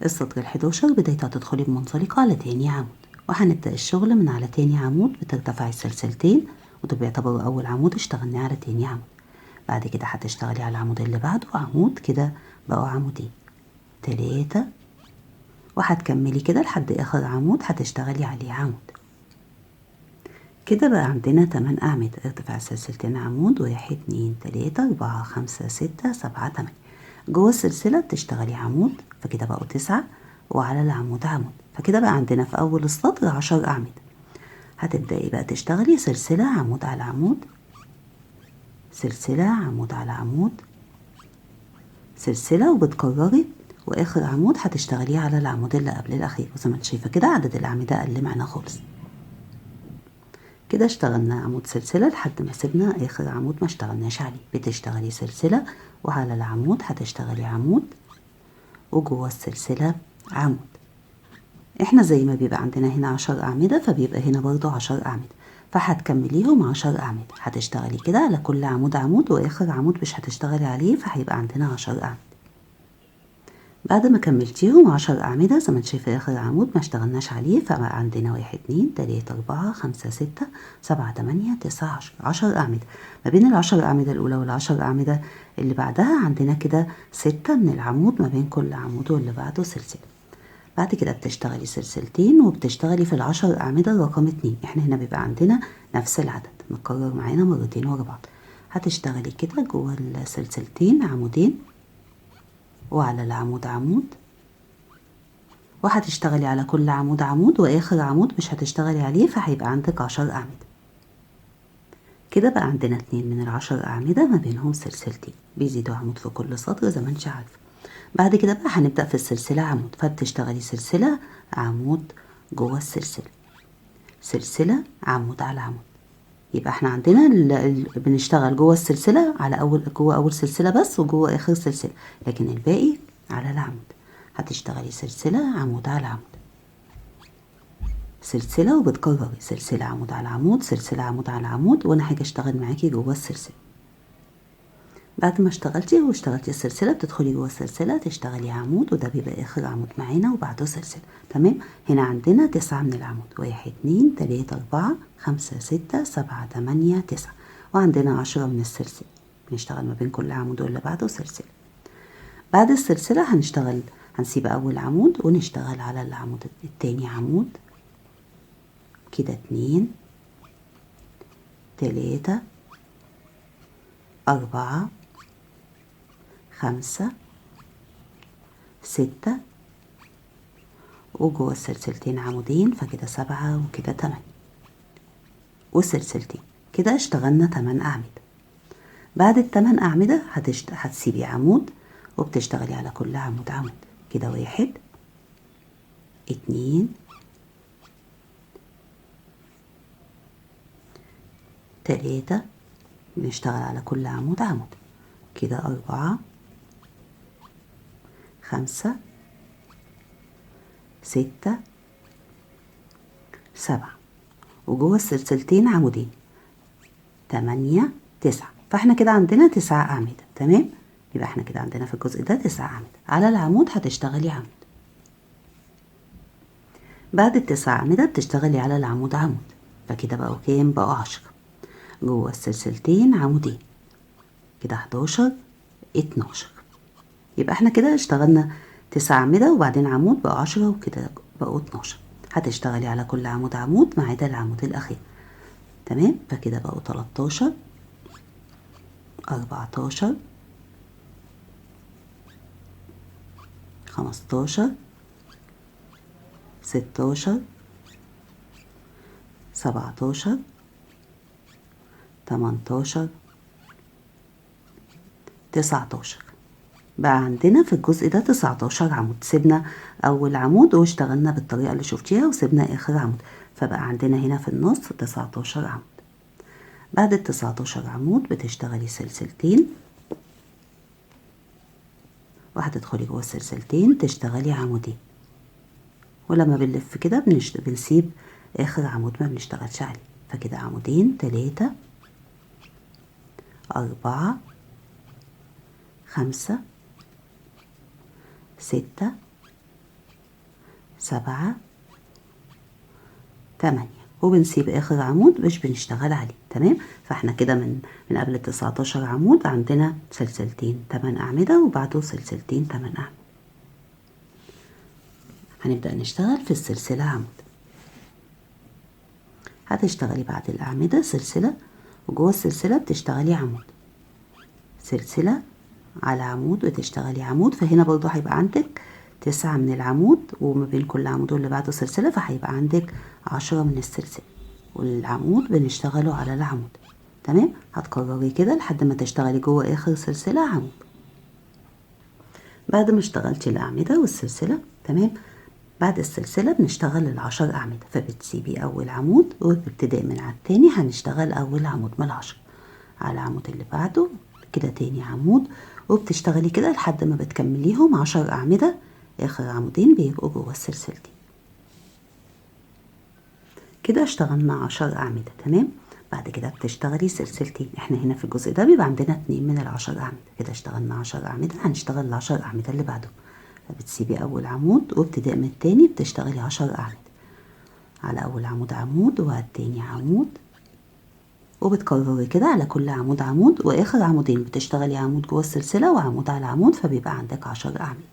السطر ال11 بداية هتدخلي بمنزلقة على تاني عمود، وهنبدأ الشغل من على تاني عمود. بترتفعي السلسلتين وده بيعتبر أول عمود اشتغلناه على تاني عمود. بعد كده هتشتغلي على العمود اللي بعده عمود، كده بقوا عمودين 3، وهتكملي كده لحد آخر عمود هتشتغلي عليه عمود. كده بقى عندنا 8 أعمدة. ارتفاع السلسلتين عمود، 1 2 3 4 5 6 7 8. جوه السلسلة بتشتغلي عمود، فكده بقوا 9، وعلى العمود عمود. فكده بقى عندنا في أول السطر 10 أعمدة. هتبدأي بقى تشتغلي سلسلة عمود على عمود، سلسلة عمود على عمود، سلسلة، وبتكرري. وآخر عمود هتشتغليه على العمود اللي قبل الأخير. وزي ما انت شايفة كده عدد الأعمدة قل معانا خالص. كده اشتغلنا عمود سلسلة لحد ما سيبنا آخر عمود ما اشتغلناش عليه. بتشتغلي سلسلة وعلى العمود هتشتغلي عمود، وجوه السلسلة عمود. احنا زي ما بيبقى عندنا هنا 10 أعمدة فبيبقى هنا برضو 10 أعمدة، فهتكمليهم 10 أعمدة. هتشتغلي كده على كل عمود عمود، وآخر عمود مش هتشتغلي عليه، فهيبقى عندنا 10 أعمدة. بعد ما كملتيهم 10 أعمدة زي ما انت شايفة آخر عمود ما اشتغلناش عليه، فبقى عندنا 1 2 3 4 5 6 7 8 9 10 أعمدة. ما بين ال10 أعمدة الأولى وال10 أعمدة اللي بعدها عندنا كده 6 من العمود ما بين كل عمود واللي بعده سلسلة. بعد كده بتشتغلي سلسلتين وبتشتغلي في ال10 أعمدة رقم 2. احنا هنا بيبقى عندنا نفس العدد متكرر معانا مرتين ورا بعض. هتشتغلي كده جوه السلسلتين عمودين، وعلى العمود عمود، وهتشتغلي على كل عمود عمود، واخر عمود مش هتشتغلي عليه، فهيبقى عندك 10 أعمدة. كده بقى عندنا 2 من ال10 أعمدة ما بينهم سلسلتين، بيزيدوا عمود في كل سطر زي ما انت عارفة. بعد كده بقى هنبدأ في السلسلة عمود، فبتشتغلي سلسلة عمود جوه السلسلة، سلسلة عمود على عمود. يبقى احنا عندنا بنشتغل جوه السلسلة على جوه أول سلسلة بس، وجوه آخر سلسلة، لكن الباقي على العمود. هتشتغلي سلسلة عمود على عمود، سلسلة، وبتكرري سلسلة عمود على عمود، سلسلة عمود على عمود، وانا هاجي اشتغل معاكي جوه السلسلة. بعد ما اشتغلتي واشتغلتي السلسلة بتدخلي جوه السلسلة تشتغلي عمود، وده بيبقى اخر عمود معانا وبعده سلسلة. تمام. هنا عندنا 9 من العمود، 1 2 3 4 5 6 7 8 9، وعندنا 10 من السلسلة. بنشتغل ما بين كل عمود واللي بعده سلسلة. بعد السلسلة هنسيب اول عمود ونشتغل على العمود التاني عمود كده، 2 3 4 5 6، وجوه السلسلتين عمودين، فكده 7 وكده 8، وسلسلتين. كده اشتغلنا 8 أعمدة. بعد ال8 أعمدة هتسيبي عمود وبتشتغلي على كل عمود عمود كده، 1 2 3، بنشتغل على كل عمود عمود كده، 4 5 6 7، وجوه السلسلتين عمودين، 8 9. فاحنا كده عندنا 9 أعمدة. تمام. يبقى احنا كده عندنا في الجزء ده 9 أعمدة. على العمود هتشتغلي عمود. بعد ال9 أعمدة بتشتغلي على العمود عمود، فكده بقوا كام؟ بقوا 10. جوه السلسلتين عمودين كده، 11 12. يبقى احنا كده اشتغلنا 9 أعمدة وبعدين عمود، بقوا 10 وكده بقوا 12. هتشتغلي على كل عمود عمود ما عدا العمود الأخير. تمام. فكده بقوا 13 14 15 16 17 18 19. بقى عندنا في الجزء ده 19 عمود. سيبنا أول عمود واشتغلنا بالطريقة اللي شفتيها وسيبنا آخر عمود، فبقى عندنا هنا في النص 19 عمود. بعد ال19 عمود بتشتغلي سلسلتين، وهتدخلي جوه السلسلتين تشتغلي عمودين، ولما بنلف كده بنسيب آخر عمود ما بنشتغلش عليه، فكده عمودين 3 4 5 6 7 8، وبنسيب آخر عمود مش بنشتغل عليه. تمام. فاحنا كده من قبل 19 عمود عندنا سلسلتين 8 أعمدة وبعده سلسلتين 8 أعمدة. هنبدأ نشتغل في السلسلة عمود. هتشتغلي بعد الأعمدة سلسلة، وجوه السلسلة بتشتغلي عمود، سلسلة على عمود بتشتغلي عمود. فهنا برضو هيبقى عندك 9 من العمود وما بين كل عمود واللي بعده سلسلة، فهيبقى عندك 10 من السلسلة، والعمود بنشتغله على العمود. تمام. هتكرري كده لحد ما تشتغلي جوه آخر سلسلة عمود. بعد ما اشتغلتي الأعمدة والسلسلة تمام، بعد السلسلة بنشتغل ال10 أعمدة، فبتسيبي أول عمود وبابتداء من على التاني هنشتغل أول عمود من ال10 على العمود اللي بعده كده، تاني عمود، وبتشتغلي كده لحد ما بتكمليهم 10 أعمدة. آخر عمودين بيبقوا جوه السلسلتين. كده اشتغلنا 10 أعمدة. تمام. بعد كده بتشتغلي سلسلتين. احنا هنا في الجزء ده بيبقى عندنا 2 من ال10 أعمدة. كده اشتغلنا 10 أعمدة، هنشتغل ال10 أعمدة اللي بعده، فبتسيبي أول عمود وابتداء من التاني بتشتغلي 10 أعمدة على أول عمود عمود وعلى التاني عمود، وبتكرري كده على كل عمود عمود، وآخر عمودين بتشتغلي عمود جوه السلسلة وعمود على عمود، فبيبقى عندك 10 أعمدة.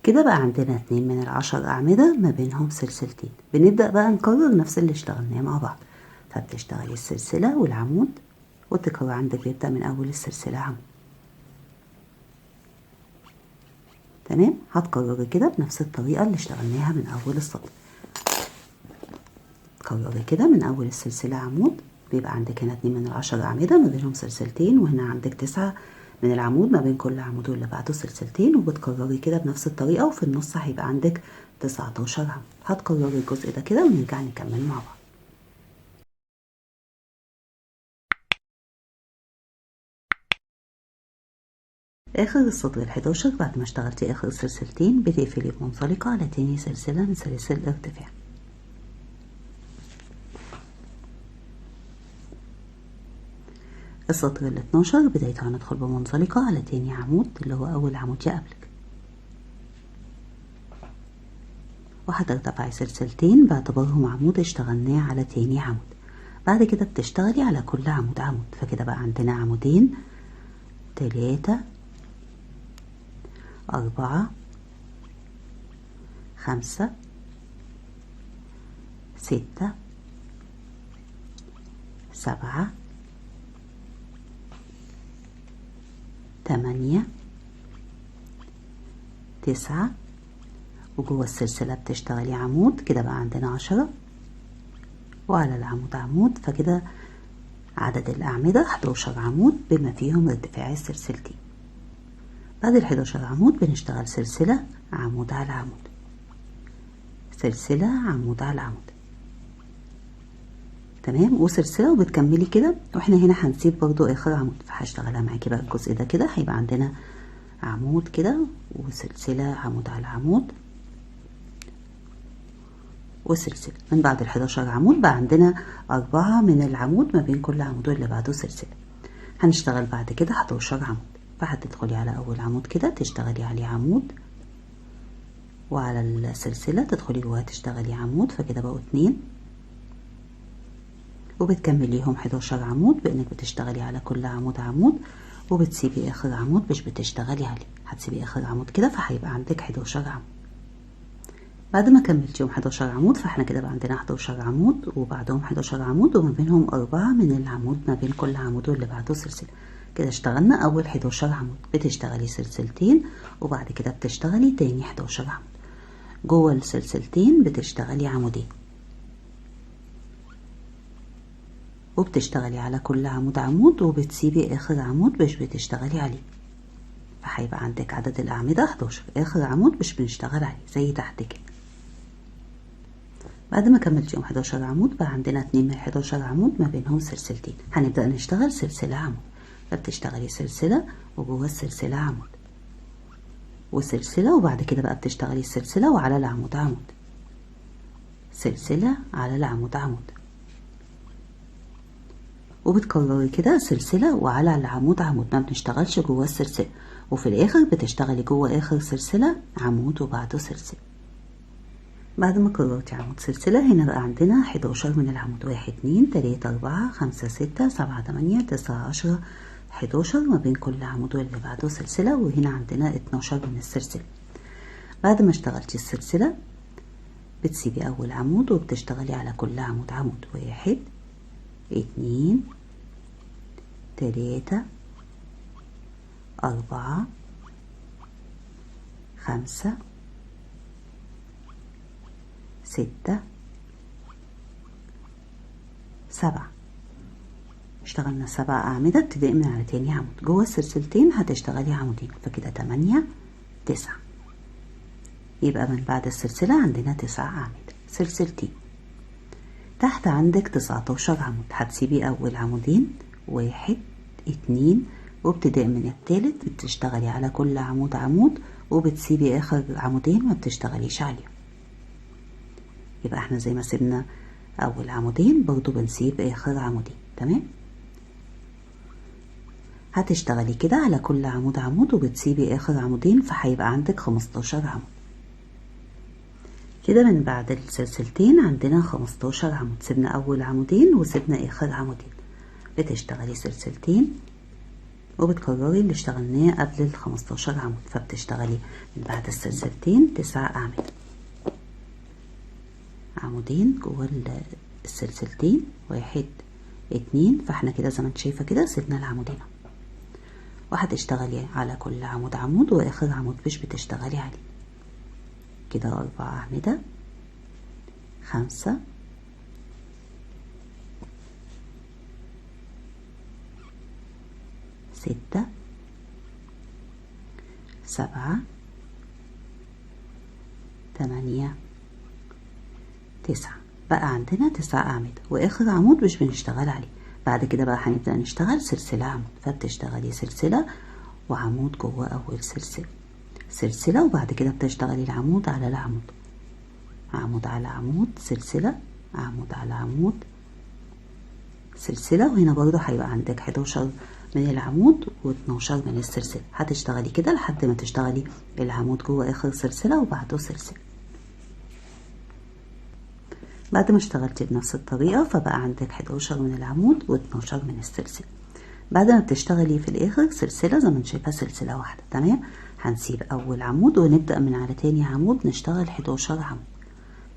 كده بقى عندنا 2 من ال10 أعمدة ما بينهم سلسلتين. بنبدأ بقى نكرر نفس اللي اشتغلناه مع بعض، فبتشتغلي السلسلة والعمود، والتكرار عندك بيبدأ من أول السلسلة عمود. تمام. هتكرري كده بنفس الطريقة اللي اشتغلناها من أول السطر. كرري كده من أول السلسلة عمود، بيبقى عندك هنا 2 من ال10 أعمدة ما بينهم سلسلتين، وهنا عندك 9 من العمود ما بين كل عمود واللي بعده سلسلتين، وبتكرري كده بنفس الطريقة، وفي النص هيبقى عندك 19 عمود. هتكرري الجزء ده كده ونرجع نكمل مع بعض. آخر السطر ال11 بعد ما اشتغلتي آخر سلسلتين بتقفلي بمنزلقة على تاني سلسلة من سلاسل الارتفاع. السطر ال 12 بدايته هندخل بمنزلقة على تاني عمود اللي هو أول عمود يقابلك، وهترتفعي سلسلتين باعتبارهم عمود اشتغلناه على تاني عمود. بعد كده بتشتغلي على كل عمود عمود، فكده بقى عندنا عمودين، 3 4 5 6 7 8 9 وجوه السلسلة بتشتغلي عمود، كده بقى عندنا 10 وعلى العمود عمود، فكده عدد الأعمدة 11 عمود بما فيهم ارتفاع السلسلتين. بعد ال11 عمود بنشتغل سلسلة عمود على عمود، سلسلة عمود على عمود، تمام، وسلسلة وبتكملي كده. واحنا هنا هنسيب برضو اخر عمود، فهشتغلها معاكي بقى الجزء ده كده، هيبقى عندنا عمود كده وسلسلة عمود على عمود وسلسلة. من بعد ال11 عمود بقى عندنا 4 من العمود ما بين كل عمود واللي بعده سلسلة. هنشتغل بعد كده 11 عمود، فهتدخلي على اول عمود كده تشتغلي عليه عمود، وعلى السلسلة تدخلي جواها تشتغلي عمود، فكده بقوا 2 وبتكمليهم 11 عمود بانك بتشتغلي على كل عمود عمود وبتسيبي اخر عمود مش بتشتغلي عليه، هتسيبي اخر عمود كده فهيبقى عندك 11 عمود. بعد ما كملتيهم 11 عمود فاحنا كده بقى عندنا 11 عمود وبعدهم 11 عمود وما بينهم 4 من العمود ما بين كل عمود واللي بعده سلسلة. كده اشتغلنا اول 11 عمود، بتشتغلي سلسلتين وبعد كده بتشتغلي تاني 11 عمود. جوه السلسلتين بتشتغلي عمودين وبتشتغلي على كل عمود عمود وبتسيبي اخر عمود مش بتشتغلي عليه، فهيبقى عندك عدد الاعمدة 11. اخر عمود مش بنشتغل عليه زي تحت كده. بعد ما كملتيهم 11 عمود بقى عندنا 2 من 11 عمود ما بينهم سلسلتين، هنبدأ نشتغل سلسلة عمود، فبتشتغلي سلسلة وجوه السلسلة عمود وسلسلة، وبعد كده بقى بتشتغلي السلسلة وعلى العمود عمود، سلسلة على العمود عمود، وبتكرري كده سلسلة وعلى العمود عمود، ما بنشتغلش جوه السلسلة، وفي الاخر بتشتغلي جوه اخر سلسلة عمود وبعده سلسلة. بعد ما كررتي عمود سلسلة هنا بقى عندنا 11 من العمود، 1 2 3 4 5 6 7 8 9 10 11 ما بين كل عمود واللي بعده سلسلة، وهنا عندنا 12 من السلسلة. بعد ما اشتغلتي السلسلة بتسيبي اول عمود وبتشتغلي على كل عمود عمود، 1 2 3 4 5 6 7. اشتغلنا 7 أعمدة. ابتدائي من على تاني عمود، جوه السلسلتين هتشتغلي عمودين، فكده 8 9. يبقى من بعد السلسلة عندنا 9 أعمدة، سلسلتين. تحت عندك 19 عمود، هتسيبي أول عمودين 1 2 وابتداء من التالت بتشتغلي على كل عمود عمود وبتسيبي آخر عمودين ما بتشتغليش عليهم. يبقى احنا زي ما سيبنا أول عمودين برضو بنسيب آخر عمودين، تمام. هتشتغلي كده على كل عمود عمود وبتسيبي آخر عمودين، فهيبقى عندك 15 عمود. كده من بعد السلسلتين عندنا 15 عمود، سيبنا أول عمودين وسيبنا آخر عمودين. بتشتغلي سلسلتين وبتكرري اللي اشتغلناه قبل ال 15 عمود، فبتشتغلي من بعد السلسلتين 9 أعمدة، عمودين جوه السلسلتين 1 2. فاحنا كده زي ما انت شايفه كده سيبنا العمودين، وهتشتغلي على كل عمود عمود واخر عمود مش بتشتغلي عليه. كده 4 أعمدة، 5 6 7 8 9. بقى عندنا 9 أعمدة واخر عمود مش بنشتغل عليه. بعد كده بقى هنبدأ نشتغل سلسلة عمود، فبتشتغلي سلسلة وعمود جوه أول سلسلة، سلسلة وبعد كده بتشتغلي العمود على العمود، عمود على عمود، سلسلة، عمود على عمود، سلسلة، وهنا برضو هيبقى عندك 11 من العمود و12 من السلسلة. هتشتغلي كده لحد ما تشتغلي العمود جوه اخر سلسلة وبعده سلسلة. بعد ما اشتغلتي بنفس الطريقة فبقى عندك 11 من العمود و12 من السلسلة. بعد ما بتشتغلي في الاخر سلسلة زي ما انت شايفة سلسلة واحدة، تمام. هنسيب اول عمود ونبدأ من على تاني عمود نشتغل 11 عمود.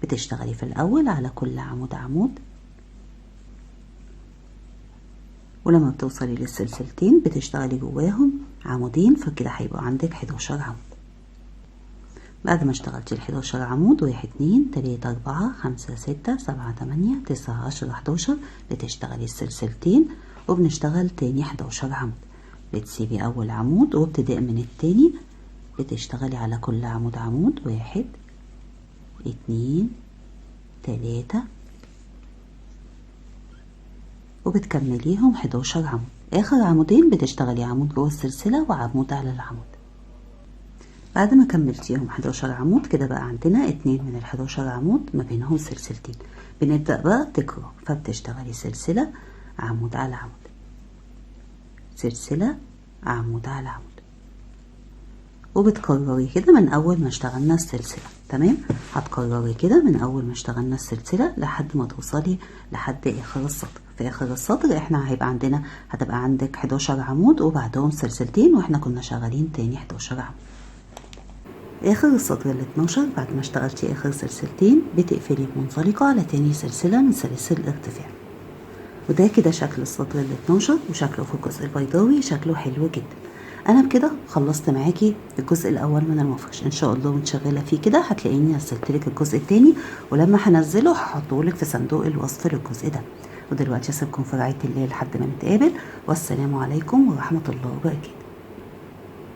بتشتغلي في الاول على كل عمود عمود، ولما بتوصلي للسلسلتين بتشتغلي جواهم عمودين، فكده هيبقى عندك 11 عمود. بعد ما اشتغلتي ال11 عمود 1 2 3 4 5 6 7 8 9 10 11 بتشتغلي السلسلتين وبنشتغل تاني 11 عمود. بتسيبي اول عمود وابتداء من التاني بتشتغلي على كل عمود عمود، 1 2 3 وبتكمليهم 11 عمود. اخر عمودين بتشتغلي عمود جوه السلسلة وعمود على العمود. بعد ما كملتيهم 11 عمود كده بقى عندنا 2 من ال11 عمود ما بينهم سلسلتين. بنبدأ بقى تكرار، فبتشتغلي سلسلة عمود على عمود، سلسلة عمود على عمود، وبتكرري كده من اول ما اشتغلنا السلسلة، تمام. هتكرري كده من اول ما اشتغلنا السلسلة لحد ما توصلي لحد اخر السطر. في اخر السطر احنا هيبقى عندنا هتبقى عندك 11 عمود وبعدهم سلسلتين، واحنا كنا شغالين تاني 11 عمود. اخر السطر ال12 بعد ما اشتغلتي اخر سلسلتين بتقفلي بمنزلقة على تاني سلسلة من سلاسل الارتفاع. وده كده شكل السطر ال12، وشكله في الجزء البيضاوي شكله حلو جدا. انا بكده خلصت معاكي الجزء الاول من المفرش. ان شاء الله وانت شغاله فيه كده هتلاقيني نزلتلك الجزء التاني، ولما هنزله هحطهولك في صندوق الوصف للجزء ده. ودلوقتي اسيبكم في رعايه الله لحد ما نتقابل، والسلام عليكم ورحمه الله وبركاته.